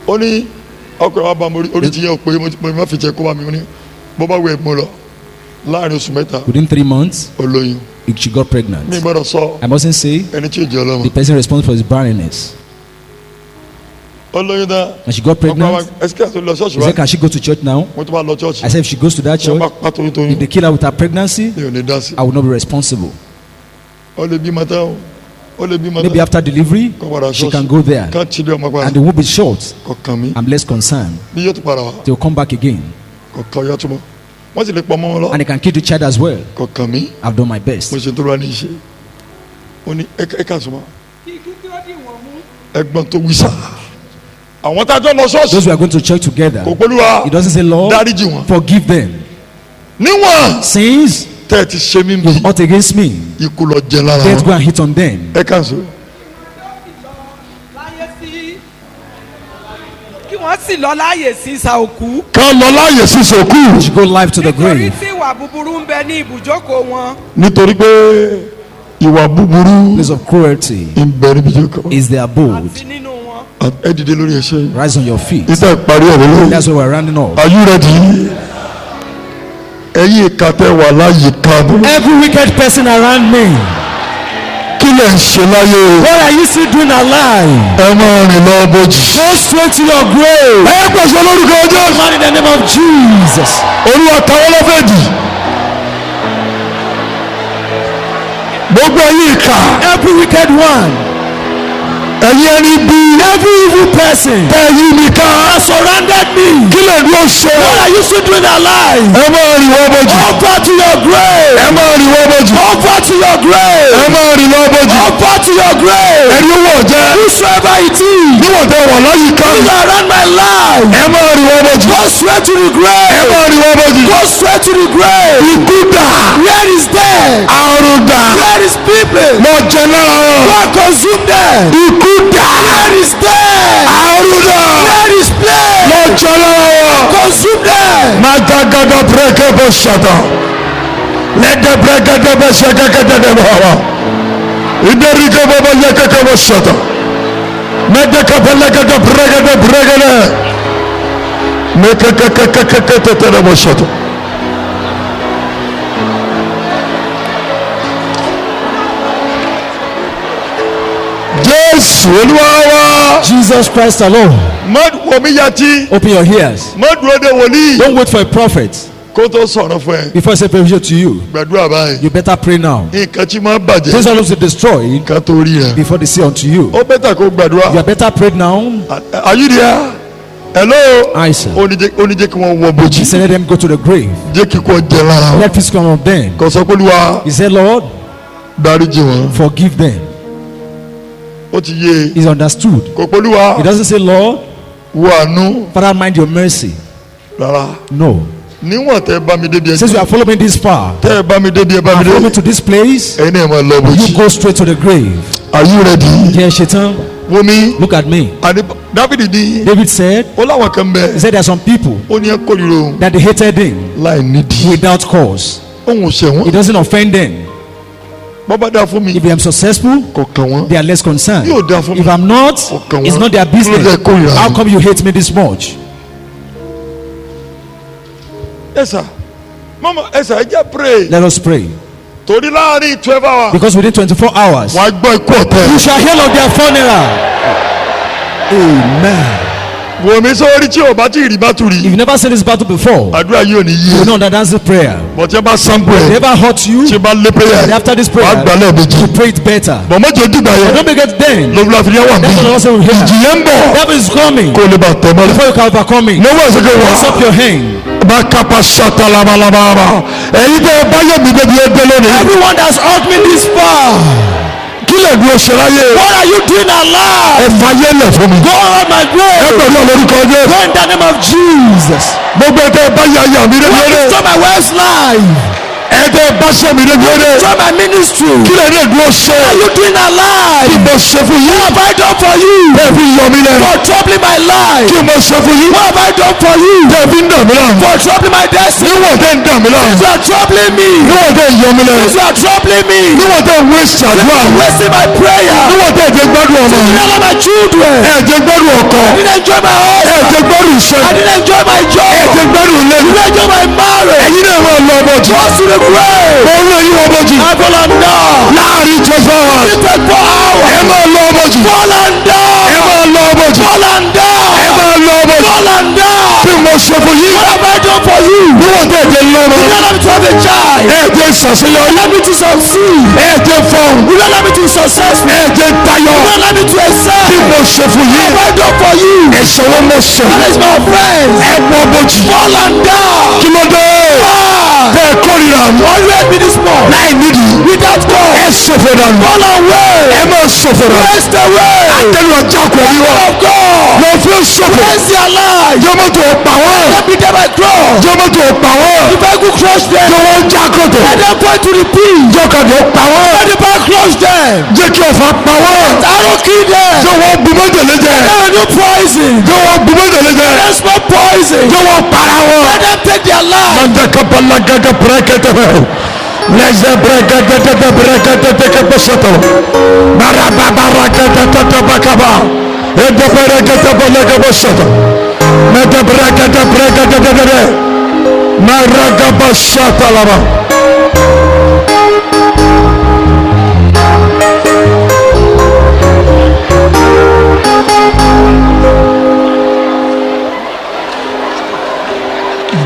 ó ní ọkọ ẹ̀ wá bá mi orí ti yẹ pé mo má fi jẹ kó bá mi ní bó bá wẹ̀ mo lọ láàrin oṣù mẹ́ta Within 3 months, olóyún she got mi pregnant. gbọ́dọ̀ sọ I mustn't say ẹni tí ò jẹ́ ọlọ́mọ the person responsible for his barrenness. olóyún dá And she got ọkọ wa pregnant. ẹsìkẹ́ àti lọ ṣọ́ọ̀ṣì He wa said, can she go to church now? mo tún bá lọ ṣọ́ọ̀ṣì I said, if she goes to that ṣe church, bá pàtó yín tó yín if they kill her with her pregnancy, mi ò ní dá sí I will not be responsible. ó lè bímọ tán o ó lè bímọ Maybe tán after delivery, kó padà she can ṣọ́ọ̀ṣì go there ká tí ilé ọmọ padà and the womb is short. kò kàn mí I'm less concerned. bí yóò tún padà wá They will come back again kò kàn yọ túmọ̀ wọ́n sì lè pọ̀ mọ́ wọn lọ and they can kill the child as well. kò kàn mí I've done my best. mo ṣe tó rà ní iṣẹ́ ó ní ẹ kà sọ́mọ́ kí ikú kí ó dì wọ́n mú. ẹgbọ́n tó wí sá àwọn tájọ́ lọ ṣọ́ọ̀ṣì Those who are going to church together, kò pẹ́lúwa it doesn't say, Lord, dáríjì wọn forgive them. níwọ̀n Sins tẹ́ ẹ ti ṣe mí bí not against me. ikú lọ jẹ lára Let's go wọn and hit on them. ẹ kà sọ láyé sí kí wọ́n sì lọ láàyè sí ìsà òkú. ká lọ láàyè sí sòkú She go live to the nítorí grave tí ìwà búburú ń bẹ ní ibùjókòó wọn. nítorí pé ìwà búburú place of cruelty ń bẹ níbi jókòó is their abode. àti nínú wọn. ẹ dìde lórí ẹsẹ̀ yìí Rise on your feet. níta ìparí ọ̀rọ̀ lórí That's why we're rounding up. are you ready ẹ̀yin ìka tẹ́ wà láàyè ká bó Every wicked person around me, kí lẹ̀ ń ṣe láyé what are you still doing alive? ẹ máa rìn lọ bójì. Go straight to your grave. ẹ pèsè lórúkọ ọjọ́ Man, in the name of Jesus. olúwa táwọn lọ́fẹ̀dì gbogbo ẹ̀yin ìka Every wicked one, ẹ̀yin ẹni bí every evil person ẹ̀yin nìkan that surrounded me, kí lè dúró ṣe what are you still doing alive? ẹ máa rìn wọ́n bójì Over to your grave. ẹ máa rìn wọ́n bójì Over to your grave. ẹ máa rìn wọ́n bójì Over to your grave. ẹni wọ̀ jẹ́ Whosoever it is, níwọ̀n tẹ́ wà láyé ká you are around my life. ẹ máa rìn wọ́n bójì Go straight to the ẹ grave. máa rìn wọ́n bójì Go straight to the grave. ikú dà Where is death? àrùn dà Where is people? mọ̀ jẹ lára wọn Go and consume them. ikú dà Where is death? àrùn dà Where is plague? mọ̀ jẹ lára wọn. Consume them. Magagada breke bo shata. Lede bregede be shekekede de bawa. Iderike bo bo yekeke bo shata. Medeke belegede bregede bregede. Mekekekekekeke de bo shata. Jésù Olúwa wa. Jesus Christ alone. Mọ́dù omi yàtí. Open your ears. Mọ́dù òde wòlíì. Don't wait for a prophet Kó tó sọ̀rọ̀ fún ẹ. before I say provision to you. Gbàdúrà báyìí. You better pray now. Nǹkan tí máa bàjẹ́. Things are going to destroy Ká tó rí ẹ. before they say unto you. Ó bẹ́tà kó You gbàdúrà. are better prayed now. Are you there? Hello. I said. Ó ní jẹ́ kí wọ́n wọ He bójì. said, let them go to the grave. Jẹ́ kí kò jẹ lára wọn. Let peace come on them. Kò sọ pé Olúwa He said, Lord, dáríjì wọn. forgive them. Ó ti yé. He's understood. Kò pé Olúwa He doesn't say, Lord, wo àánú Father, mind your mercy. rárá. No. Níwọ̀n tẹ́ bá mi débi Since ẹjọ́. you are following this far, Tẹ́ bá mi débi ẹ bá mi and follow me dé. to this place, Ẹ̀yin náà máa lọ you bójì. go straight to the grave. Are you ready? Yeah, Shaitan, Wo mi. look at me. Àní Dáfídì ní. David said, Ó láwọn kan bẹ. he said there are some people Ó ní ẹ kórìíra òun. that they hated him Láì nídìí. without cause. Òun ò ṣẹ̀ It wọ́n. doesn't offend them. Bọ́bá dá fún mi. If I am successful, Kò kàn wọ́n. they are less concerned. Yóò dá fún mi. If I'm not, Ọkàn it's wọn. not their Kí ló dé business. kórìíra How mi? come you hate me this much? Ẹ̀sà. Mama ẹ̀sà ẹ jẹ́ pray. Let us pray. Torí láàrin 12 hours. Because within 24 hours, Wàá gbọ́ ikú ọ̀tẹ̀. you shall hear of their funeral. Amen. Wò mí sórí tí o bá tí ì rí bá tù If rí. you've never seen this battle before, Àdúrà yìí ò ní you yé. know that that's the prayer. Bọ̀tí ẹ bá sample If ẹ̀. they ever hurt you, Tí ẹ bá lé prayer. and after this Wàá prayer, gbà lẹ́ẹ̀mejì. you pray it better. Bọ̀ mọ́jọ dìgbà But yẹn. don't make it then. Lọ́wọ́ àfi yẹn wà bí. That's what the Lord said we hear. Ìjì yẹn ń bọ̀. Devil is coming. Kó o lè bá tẹ̀ mọ́lẹ̀. Before you can overcome it, Lọ́wọ́ ìṣèké raise up wà. your hand. Bá kápá ṣàtà labalabala. Ẹ̀yin tẹ́ ẹ bá yẹ mi débi ẹgbẹ́ lónìí. Everyone that's hurt me this far, kí lè dúró ṣe láyé. What are you doing alive? ẹ fàyè lẹ̀ fún mi. Go on my ẹ grave. pẹ̀lú olórúkọ Jésù. Go in the name of Jesus. gbogbo ẹ̀ tẹ́ ẹ bá yà yà mí What lé. is my wife's life? ẹ tẹ́ ẹ bá ṣe mí lé. Try my ministry. kí lè dé dúró ṣe. What are you doing kí alive? mo ṣe fún yín. What have I done for you? ẹ fi yọ mí lẹ. For troubling my life. kí mo ṣe fún yín. What have I done for you? ẹ fi ń dà mí láàmú. For troubling my destiny. níwọ̀n tẹ́ ń dà mí láàmú. You are troubling me. níwọ̀n tẹ́ ń yọ mí lẹ. You are troubling me. níwọ̀n tẹ́ ń waste àdúrà. Wasting my prayer. níwọ̀n tẹ́ ẹ jẹ́ gbádùn ọmọ. I didn't love my children. ẹ jẹ́ gbádùn ọkọ. I didn't enjoy my ẹ husband. jẹ́ gbádùn iṣẹ́. I didn't enjoy my job. ẹ jẹ́ gbádùn ilé. I didn't enjoy my marriage. ẹ̀yin náà máa lọ ọmọ jù. What's to the grave? mo ń lọ yín ọmọ jù. I fall and down. láàrin jọsọ wa. It take 4 hours. ẹ máa lọ ọmọ jù. Fall and down. ẹ máa lọ ọmọ jù. Fall and down. ẹ máa lọ ọmọ jù. Fall and down. bí mo ṣe fún yín. What have I done for you? níwọ̀n tẹ́ ẹ jẹ́ lọ́mọ. You don't let me to have a child. ẹ jẹ́ ṣàṣeyọrí. Let me to succeed. ẹ jẹ́ fọ́ọ̀n. You don't let me to be successful. ẹ jẹ́ tayọ. You don't let me to excel. bí mo ṣe fún What yín. have I done for you? ẹ̀ṣẹ̀ wọn mo ṣe. That is my friends. ẹ mọ ọmọ jù. Fall and down. kí ló dé. Ah. bẹ́ẹ̀ kórìíra mi. Why you hate me this morning? láì nídìí. Without God. ẹ ṣòfò dànù. Fall away. ẹ máa ṣòfò dànù. Waste away. àtẹnu ọjà kò ní wá. of God. wọ́n fi ṣòfò. Waste their life. jọmọ́tò pa wọ́n. Let me get my cross. jọmọ́tò pa wọ́n. If I could crush them, jọwọ́ já kòtò. let them point to the pit. jọkàdé pa wọ́n. Let the back crush them. jẹ́ kí ọ̀fà pa wọ́n. Arrow kill them. jọwọ́ bùmọ́jẹ̀lẹ̀ jẹ. Let them do poison. jọwọ́ bùmọ́jẹ̀lẹ̀ jẹ. Let them smoke poison. jọwọ́ para wọn. Let them take their life. mandaka balagaga brekete bẹ. lẹsẹ brekete tete brekete teke bẹsẹtọ. baraba barakete tete bakaba. ede brekete bọlẹgẹ bẹsẹtọ. mẹtẹ brekete brekete tete. maraga bẹsẹtọ laba.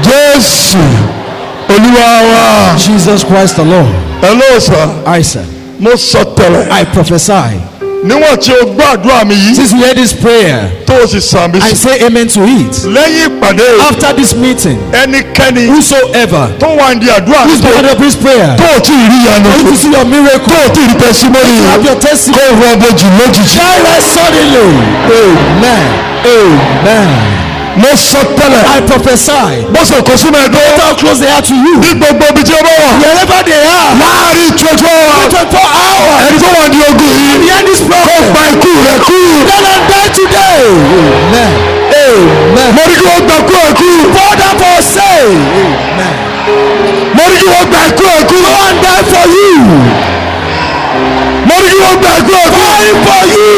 Jésù Olúwa wa. Jesus Christ the Lord. Hello sir. I said, Mo sọ tẹ́lẹ̀. I prophesy. Níwọ̀n tí o gbọ́ àdúrà mi yìí. Since we heard this prayer, Tó o sì sàmì I sí. say amen to it. Lẹ́yìn ìpàdé After this meeting, ẹnikẹ́ni whosoever tó wà ní àdúrà who's part of this prayer, tó o tí ì rí yanu. want to see your miracle, tó o tí ì rí tẹsímọ́nì. have your testimony. kó o rọ ọbọ̀jì lójijì. Shine suddenly. Amen. Amen. Mo sọ tẹ́lẹ̀. I prophesy. Mo sọ kò sí mẹ́ẹ̀ẹ́dọ́. How close they are to you. Ní gbogbo ibi tí o bá wà. Wherever they are. Láàárín 24 hours. 24 hours. Ẹni tó wà ní ogun yìí. Behind this Kó problem. gba ikú rẹ̀ kú. Let them die today. Amen. Amen. Mo ní kí wọ́n gba ikú ẹ̀ kú. For them for say. Amen. Mo ní kí wọ́n gba ikú ẹ̀ kú. Go and die for you. Mo ní kí wọ́n gba ikú ẹ̀ kú. Die for you.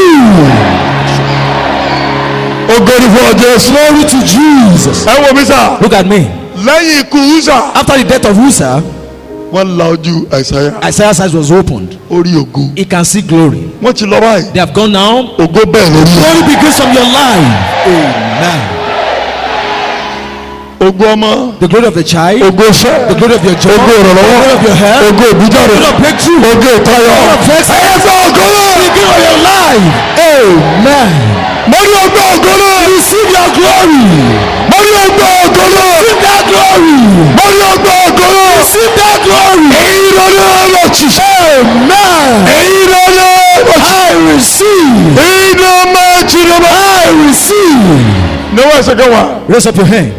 Ògo ni fún ọ Jésù. Glory to Jesus. Ẹ wo mi sá. Look at me. Lẹ́yìn ikú Uza. After the death of Uzzah, Wọ́n la ojú Àìsáyà. Isaiah's eyes was opened. Orí ògo. He can see glory. Wọ́n ti lọ báyìí. They have gone now. Ògo bẹ́ẹ̀ lórí. Glory begins from your life. Amen. Ògo ọmọ. The glory of the child. Ògo iṣẹ́. The glory of your job. Ògo The ìrànlọ́wọ́. glory of your health. Ògo ìbújáde. The glory of breakthrough. Ògo ìtayọ. The glory of blessing. Ẹyẹ sọ ògo náà. The glory of your life. Amen. Mo ní ọgbà ògo náà. Receive your glory. Mo ní ọgbà ògo náà. Receive that glory. Mo ní ọgbà ògo náà. Receive that glory. Èyí ló ní ọ̀rọ̀ ṣiṣẹ́. Amen. Èyí ló ní ọ̀rọ̀ ṣiṣẹ́. I receive. Èyí ló máa jìnnà bá. I receive. Níwọ̀n ẹsẹ̀ kan wà. Raise up your hand.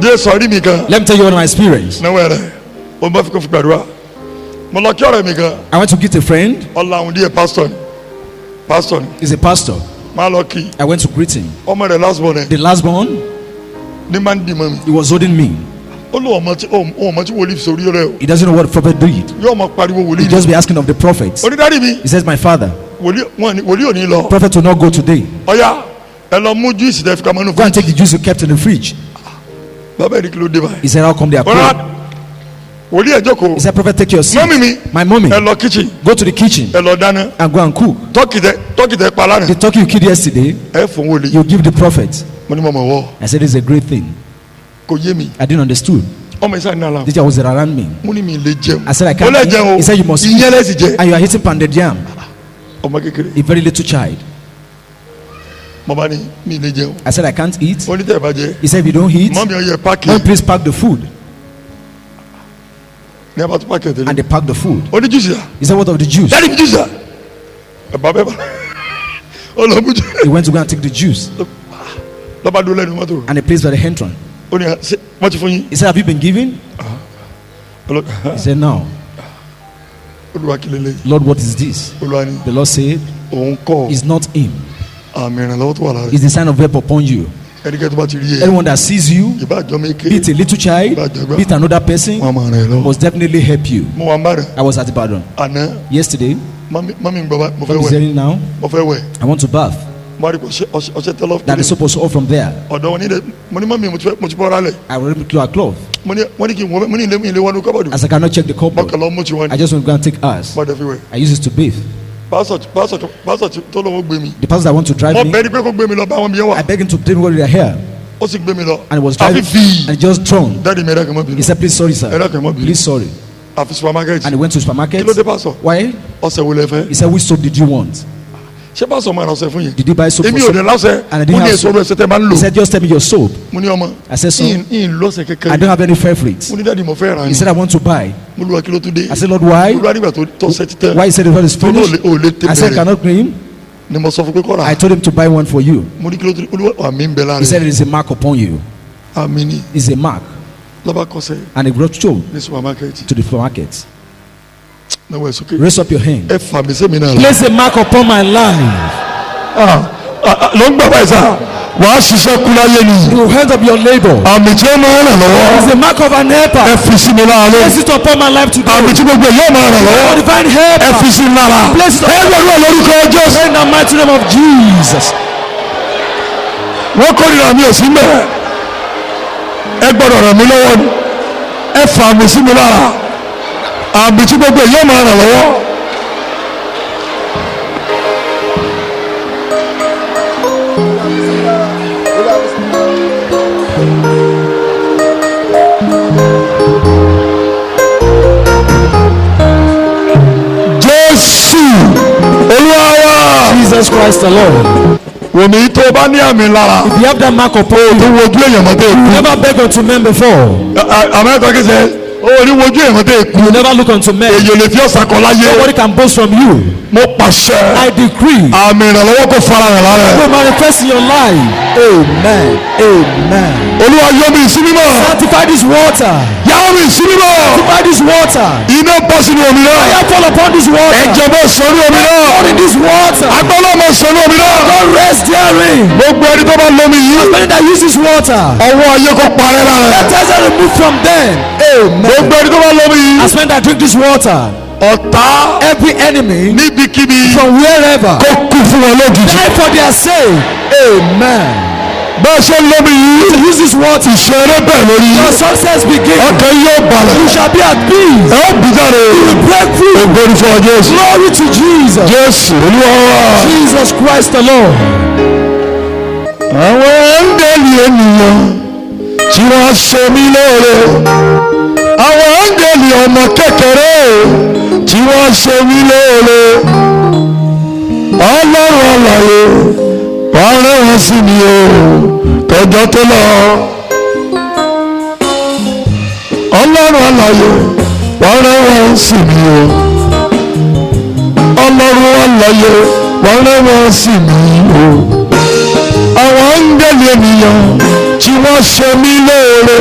Díẹ̀ sọ̀rí mi kan. Let me tell you what my experience. Níwọ̀n rẹ̀ o bá fi kó fi gbàdúrà. Mo lọ kí ọ̀rẹ́ mi kan. I went to greet a friend. Ọlá àwọn díẹ̀ pásítọ̀ ni. Pásítọ̀ ni. He's a pastor. Máa lọ kí. I went to greet him. Ọmọ rẹ̀ last born ẹ̀. The last born, Ní máa ń dì mọ́ mi. he was holding me. Ó lọ ọmọ tí wòlíì fi sórí rẹ̀ o. He doesn't know what the prophet did. Yóò mọ pariwo He wòlíì. just be asking of the prophet. Onídàárí mi. He says, my father, Wòlíì ò ní lọ. prophet will not go today. Ọ̀ya ẹ lọ mú júìsì tẹ fi ka mọ́nú Go and fún. take the juice you kept in the fridge. Bàbá ẹ̀rí kí ló dé báyìí. He said, how come they are Ọ̀rá praying? wòlíì ẹ̀ jókòó. He said, prophet, take your seat. Mọ́mì mi. My mommy, Ẹ lọ kíchìn. go to the kitchen Ẹ lọ dáná. and go and cook. Tọ́kì tẹ pa lánàá. The turkey you killed yesterday, Ẹ fún wòlíì. you give the prophet. Mo ní mọ̀mọ́ wọ́. I said, it's a great thing. Kò yé mi. I didn't understand. Ọmọ ìsá ní àlà. The teacher was around me. Mo ní mi lè jẹun. I said, I Mo can't lè eat. jẹun o. He said, you must eat. Ìyẹn lẹ́sì jẹ. And you are eating pounded yam. Ọmọ kékeré. A very little child. Mo bá ní mi lè jẹun. I said, I can't eat. Ó ní tẹ̀ bá jẹ. He said, if you don't eat, Mọ́mì ọyẹ páàkì. then please pack the food. Ní abá tó páàkì ẹ̀ And tẹ́lẹ̀. they packed the food. Ó ní júùsì à. He said, what of the juice? Dáàdì mi júùsì à. bàbá bá ọlọ́mújú He went to go and take the juice lọ́ba dúró lẹ́nu mọ́tò and he placed by the entrance. ó ní ṣe wọ́n ti fún yín He said, have you been given? He said, no. olúwa kí lélẹ̀ Lord, what is this? olúwa ni The Lord said, òun kọ́ it's not him. àmì ìrànlọ́wọ́ tó wà lára It's the sign of help upon you. ẹnikẹ́ni tó bá ti rí ẹ Everyone that sees you, ìbá àjọ mi ké be it a little child, be it another person, wọn máa ràn ẹ́ lọ́wọ́ must definitely help you. mo wà ń bá rẹ̀ I was at Ibadan àná yesterday. mami ń gbọ́ bá mo fẹ́ What is wẹ̀ hearing now? mo fẹ́ wẹ̀ I want to bath. mo rí ọṣẹ tẹ́lọ̀ That is supposed to all from there. ọ̀dọ̀ wọn nílẹ̀ mo ní mami mo ti bọ́ ra lẹ̀ I will clear a cloth. mo ní kí n wọ́n mo ní ilé wọn ní kọ́bọ̀dù As I cannot check the mo cupboard, kàn lọ́ mú ti wọn I ní just want to go and take ours. mo dẹ̀ fi wẹ̀ I use it to bathe. pásọ̀ tó lọ́wọ́ gbé mi The pastor that want to drive mo me, bẹ́ẹ̀ ni pé kó gbé mi lọ bá wọn mi yẹn wà I begged him to tell me what they are here. ó sì gbé mi lọ And he was àfi driving fi and just thrown. dáàdi mi ẹ̀rọ kàn mọ́ bínú He said, please, sorry, sir. Please, sorry. àfi supermarket And he went to the supermarket. kí ló dé pásọ̀ Why? ọ̀sẹ̀ wo lẹ fẹ́ He said, which soap did you want? ṣé pásọ̀ máa ra ọ̀sẹ̀ fún yín Did you buy soap for èmi ò soap? dé lásẹ̀ And I mo didn't ní have èso soap. rẹ̀ ṣẹ́tẹ̀ máa ń lò He said, just tell me your soap. mo ní ọmọ I said, so. yín lọ́sẹ̀ I kékeré don't have any favorites. mo ní dáàdi mo fẹ́ ra He ni said, I want to buy. mo lu akíló tó dé I said, Lord, why? olúwa nígbà tó ṣe ti tẹ́ Why he said the word is tó ní finished? ò lè tẹ́ I said, bẹ̀rẹ̀ cannot claim. ni mo sọ fún pé kọ́ ra I told him to buy one for you. mo ní kíló tó dé olúwa àmì ń bẹ lára He said, rẹ̀ it is a mark upon you. àmì ni It's a mark. lọ́ba kọsẹ̀ And he brought soap ní supermarket to the supermarket. náwó ẹ̀ sókè Raise up your hand. ẹ fà mí sẹ́mi náà lọ. Place a mark upon my life. ló ń gbà báyìí sá wàá ṣiṣẹ́ kú láyé ni You hand up your labor. àmì tí ó máa ràn lọ́wọ́ It's a mark of an ẹ helper. fi sí mi lára Place lé it upon my life today. àmì tí gbogbo yóò máa ràn For lọ́wọ́ divine ẹ helper. fi sí mi lára Place it ẹ gbọ́dọ̀ lórúkọ Jésù in the mighty name of Jesus. wọ́n kórìíra mi ò sí mẹ́ ẹ gbọ́dọ̀ ràn mí lọ́wọ́ ni ẹ fà mí sí mi lára àmì tí gbogbo yóò máa ràn lọ́wọ́. Jésù Olúwa wa. Jesus Christ the Lord. wòmí tó bá ní àmì lára If you have that mark upon tó you, wojú èèyàn mọ́tò you èkú never beg unto men before. àmẹ́tọ́ kí sẹ́ ó ní wojú èèyàn mọ́tò èkú You never look unto men. èyí ò lè fi ọ̀sà kan láyé Nobody can boast from you. mo pàṣẹ I decree. àmì ìrànlọ́wọ́ kò fara hàn lára To ẹ̀ manifest in your life. Amen. Amen. Olúwa yọ mi sí mímọ́ Sanctify this water. yà mi sí mímọ́ Sanctify this water. iná bọ́ sínú omi náà Fire fall upon this water. ẹ̀jẹ̀ bọ́ sọ́nú omi náà Fall in this water. agbọ́dọ̀ mọ̀ sọ́nú omi náà God rest therein. gbogbo ẹni tó bá lómi yìí Many that use this water. ọwọ́ ayé kò parẹ́ lára ẹ̀ Let us remove from them. Amen. gbogbo ẹni tó bá lómi yìí As men that drink this water, ọ̀tá every enemy níbikíbi from wherever kó kú fún wọn lójijì die for their sake. Amen. bẹ́ẹ̀ ṣe ń lómi yìí To use this water, ìṣeré bẹ́ẹ̀ lórí your success begin. ọkàn yóò balẹ̀ You shall be at peace. ẹ ó bí jáde Break through. ògbóni fún ọ Jésù Glory to Jesus. Jésù Olúwa wa. Jesus Christ the Lord. àwọn áńgẹ́lì ènìyàn tí wọ́n ṣe mí lóore àwọn áńgẹ́lì ọmọ kékeré tí wọ́n ṣe mí lóore Ọlọ́run alààyè wọ́n rán wọn sí mi o tọjọ́ tó lọ Ọlọ́run alààyè wọ́n rán wọn sí mi o Ọlọ́run alààyè wọ́n rán wọn sí mi o àwọn áńgẹ́lì ènìyàn tí wọ́n ṣe mí lóore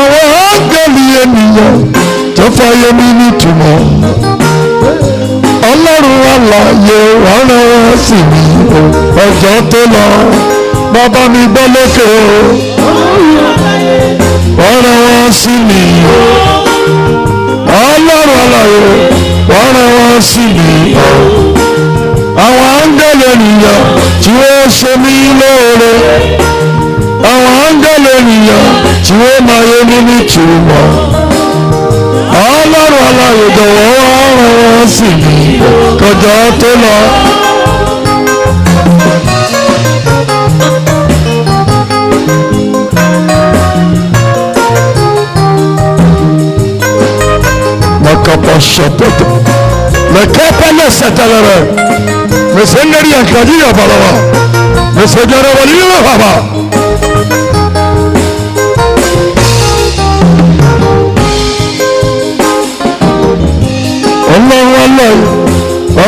àwọn áńgẹ́lì ènìyàn tó fàyè mi nítumọ̀ Ọlọ́run alààyè wà rán wọn sí mi ọjọ́ tó lọ bàbá mi gbọ́ lókè o wà rán wọn sí mi Ọlọ́run alààyè wà rán wọn sí mi àwọn áńgẹ́lì ènìyàn tí wọ́n ṣe mí lóore àwọn áńgẹ́lì ènìyàn tí wọ́n máa yé mi nítumọ̀ Ọlọ́run alààyè jọ̀wọ́ wá rán wọn sí mi kọjá tó lọ. Makapa ṣàpẹtẹ mẹkẹpẹ lẹ sẹtẹlẹrẹ mẹsẹngẹri yankadi yabalaba mẹsẹgẹrẹ wali yẹrẹ baba. Ọlọ́run alààyè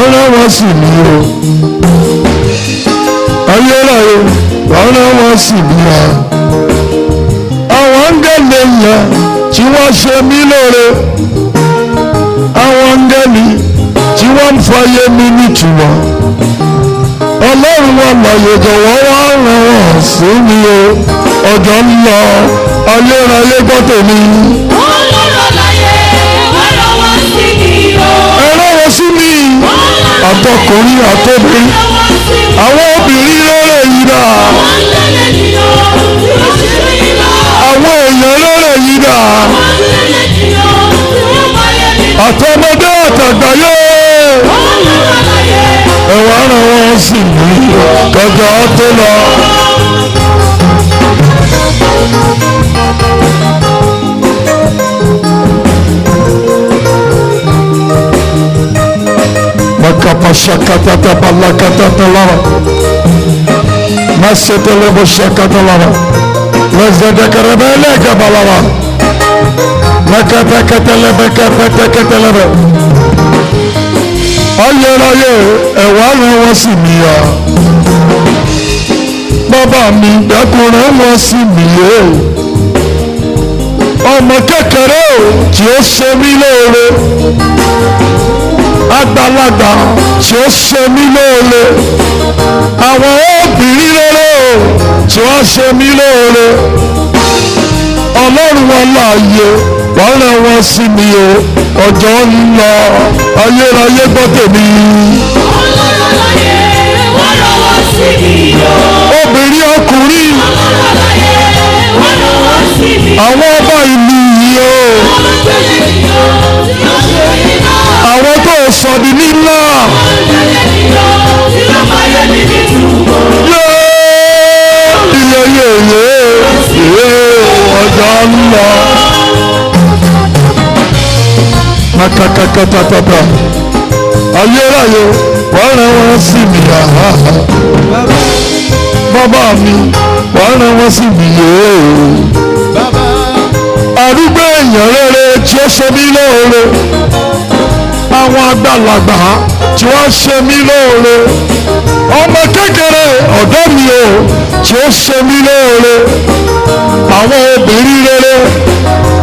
wọ́n rán wọn sí mi o. Ayérayé wọ́n rán wọn sí mi o. Àwọn áńgẹ́lì yẹn tí wọ́n ṣe mí lóore. Àwọn áńgẹ́lì tí wọ́n ń fàyè mi nítumọ̀. Ọlọ́run wọn lọ́yẹ̀ jọ̀wọ́ wá rán wọn sí mi o. Ọjọ́ ń lọ, ayérayé gbọ́ tèmi. Ọlọ́run láyé wá rán wọn sí mi o. Ẹ rán wọn sí mi. Àtọkùnrin àtobìnrin. Àwọn obìnrin lóore yìí dà. Àwọn èèyàn lóore yìí dà. Àtọmọdé àtàgbáyé. Ẹ wá rán wọn sí mi kọjá tó lọ. Makapashakatata balakatata lava. Masetelebo shakata lava. Lazadakarabele kabalava. Makapakatalebe kapatakatalebe. Ayérayé ẹ wá rán wọn sí mi ya. Bàbá mi dákun rán wọn sí mi yé. Ọmọ kékeré o tí ó ṣe mí lóore. Àgbàlagbà tí ó ṣe mí lóore. Àwọn obìnrin rere o tí wọ́n ṣe mí lóore. Ọlọ́run wọn láàyè wọ́n rán wọn sí mi o. Ọjọ́ ń lọ, ayérayé gbọ́ tèmi. Ọlọ́run láyé wá rán wọn sí mi o. Obìnrin ọkùnrin. Ọlọ́run láyé wá rán wọn sí mi o. Àwọn ọba ìlú yìí o. Àwọn tó sọ di nílá. Ọjọ́ ń lọ. Makakakatatata. Ayérayé wọ́n rán wọn sí mi. Bàbá mi wọ́n rán wọn sí mi yéé. Arúgbó èèyàn rere tí ó ṣe mí lóore. Àwọn àgbàlagbà tí wọ́n ṣe mí lóore. Ọmọ kékeré ọ̀dọ́ mi o tí ó ṣe mí lóore. Àwọn obìnrin rere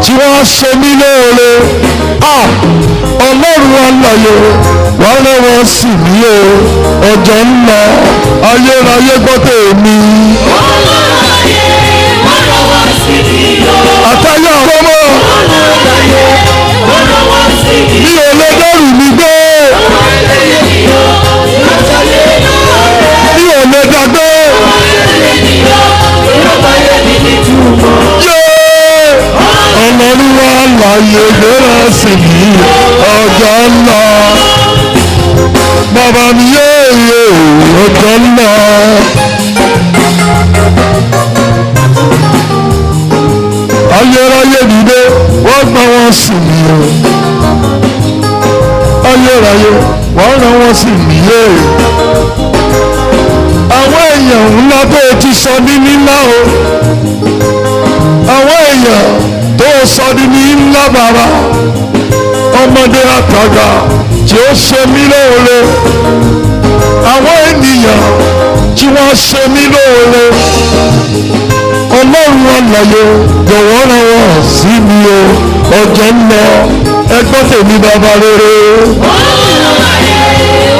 tí wọ́n ṣe mí lóore. Ọlọ́run alààyè wọ́n rán wọn sí mi o. Ọjọ́ ń lọ, ayérayé gbọ́ tèmi. Ọlọ́run láyé wá rán wọn sí mi o. Àtàyà ọmọ. Mi ò lè dẹ́rù mi gbé. Mi ò lè dàgbé. Ọlọ́run wa láàyè gbéra sí mi. Ọjọ́ ń lọ. Bàbá mi yéèyé ọjọ́ ń lọ. Ayérayé dìde wọ́n gbọ́ wọn sí mi o. Ayérayé wọ́n rán wọn sí mi yé. Àwọn èèyàn ńlá tó ti sọ ní nílá o. Àwọn èèyàn tó sọ ní nílá bàbá. Ọmọdé àtàgbà tí ó ṣe mí lóore. Àwọn ènìyàn tí wọ́n ṣe mí lóore. Ọlọ́run alààyè jọ̀wọ́ rán wọn sí mi o. Ọjọ́ ń lọ, ẹgbọ́n tèmi bàbá rere. Ọlọ́run láyé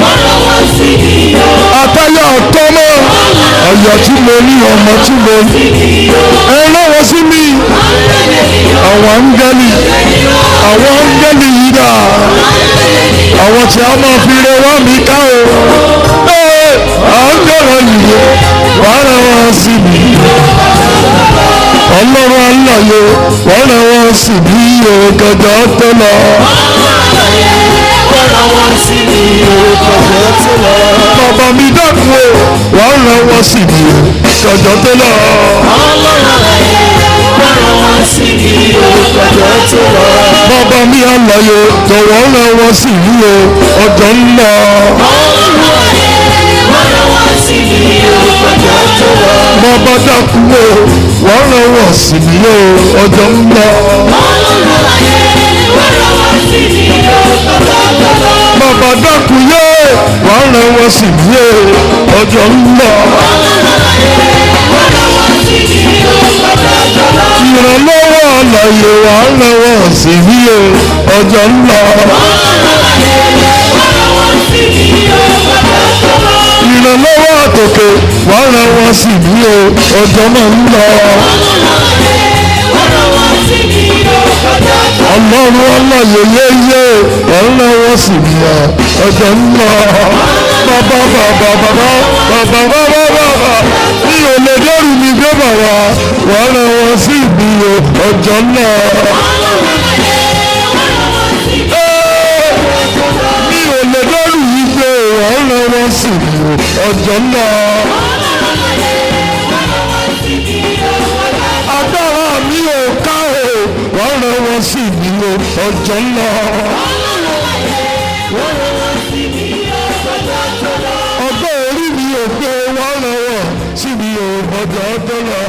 wá rán wọn sí mi o. Àtàyà ọ̀tọ́mọ́, ọ̀yà tí mo ní ọmọ tí mo ní. Ẹ rán wọn sí mi. Àwọn áńgẹ́lì yìí dà. Àwọn tí a máa fi re wá mi ká o. Áńgẹ́lì yìí wàá rán wọn sí mi. Ọlọ́run alààyè wọ́n rán wọn sí mi o. Gọ̀gọ̀ tó lọ. Bàbá mi dákun o, wọ́n rán wọn sí mi o. Gọ̀gọ̀ tó lọ. Bàbá mi alààyè jọ̀wọ́ rán wọn sí mi o. Ọjọ́ ń lọ. Bàbá dákun o, wọ́n rán wọn sí mi o. Ọjọ́ ń lọ. Bàbá dákun yé wọ́n rán wọn sí mi o ọjọ́ ń lọ. ìrànlọ́wọ́ àlàyé wọ́n rán wọn sí mi o ọjọ́ ń lọ. ìrànlọ́wọ́ àtòkè wọ́n rán wọn sí mi o ọjọ́ náà ń lọ. ọlọ́run ọlọ́yẹyẹyẹ wọ́n rán wọn sí mi o ọjọ́ ń lọ. bàbá mi ò lè dẹ́rù mi gbé bàbá wọ́n rán wọn sí mi o ọjọ́ náà. mi ò lè dẹ́rù mi gbé wọ́n rán wọn sí mi o ọjọ́ náà. agbára mi ò ká o wọ́n rán wọn sí mi o ọjọ́ náà. ọgbọ́n orí mi ò pé wọ́n rán wọn sí mi o ọjọ́ tó lọ.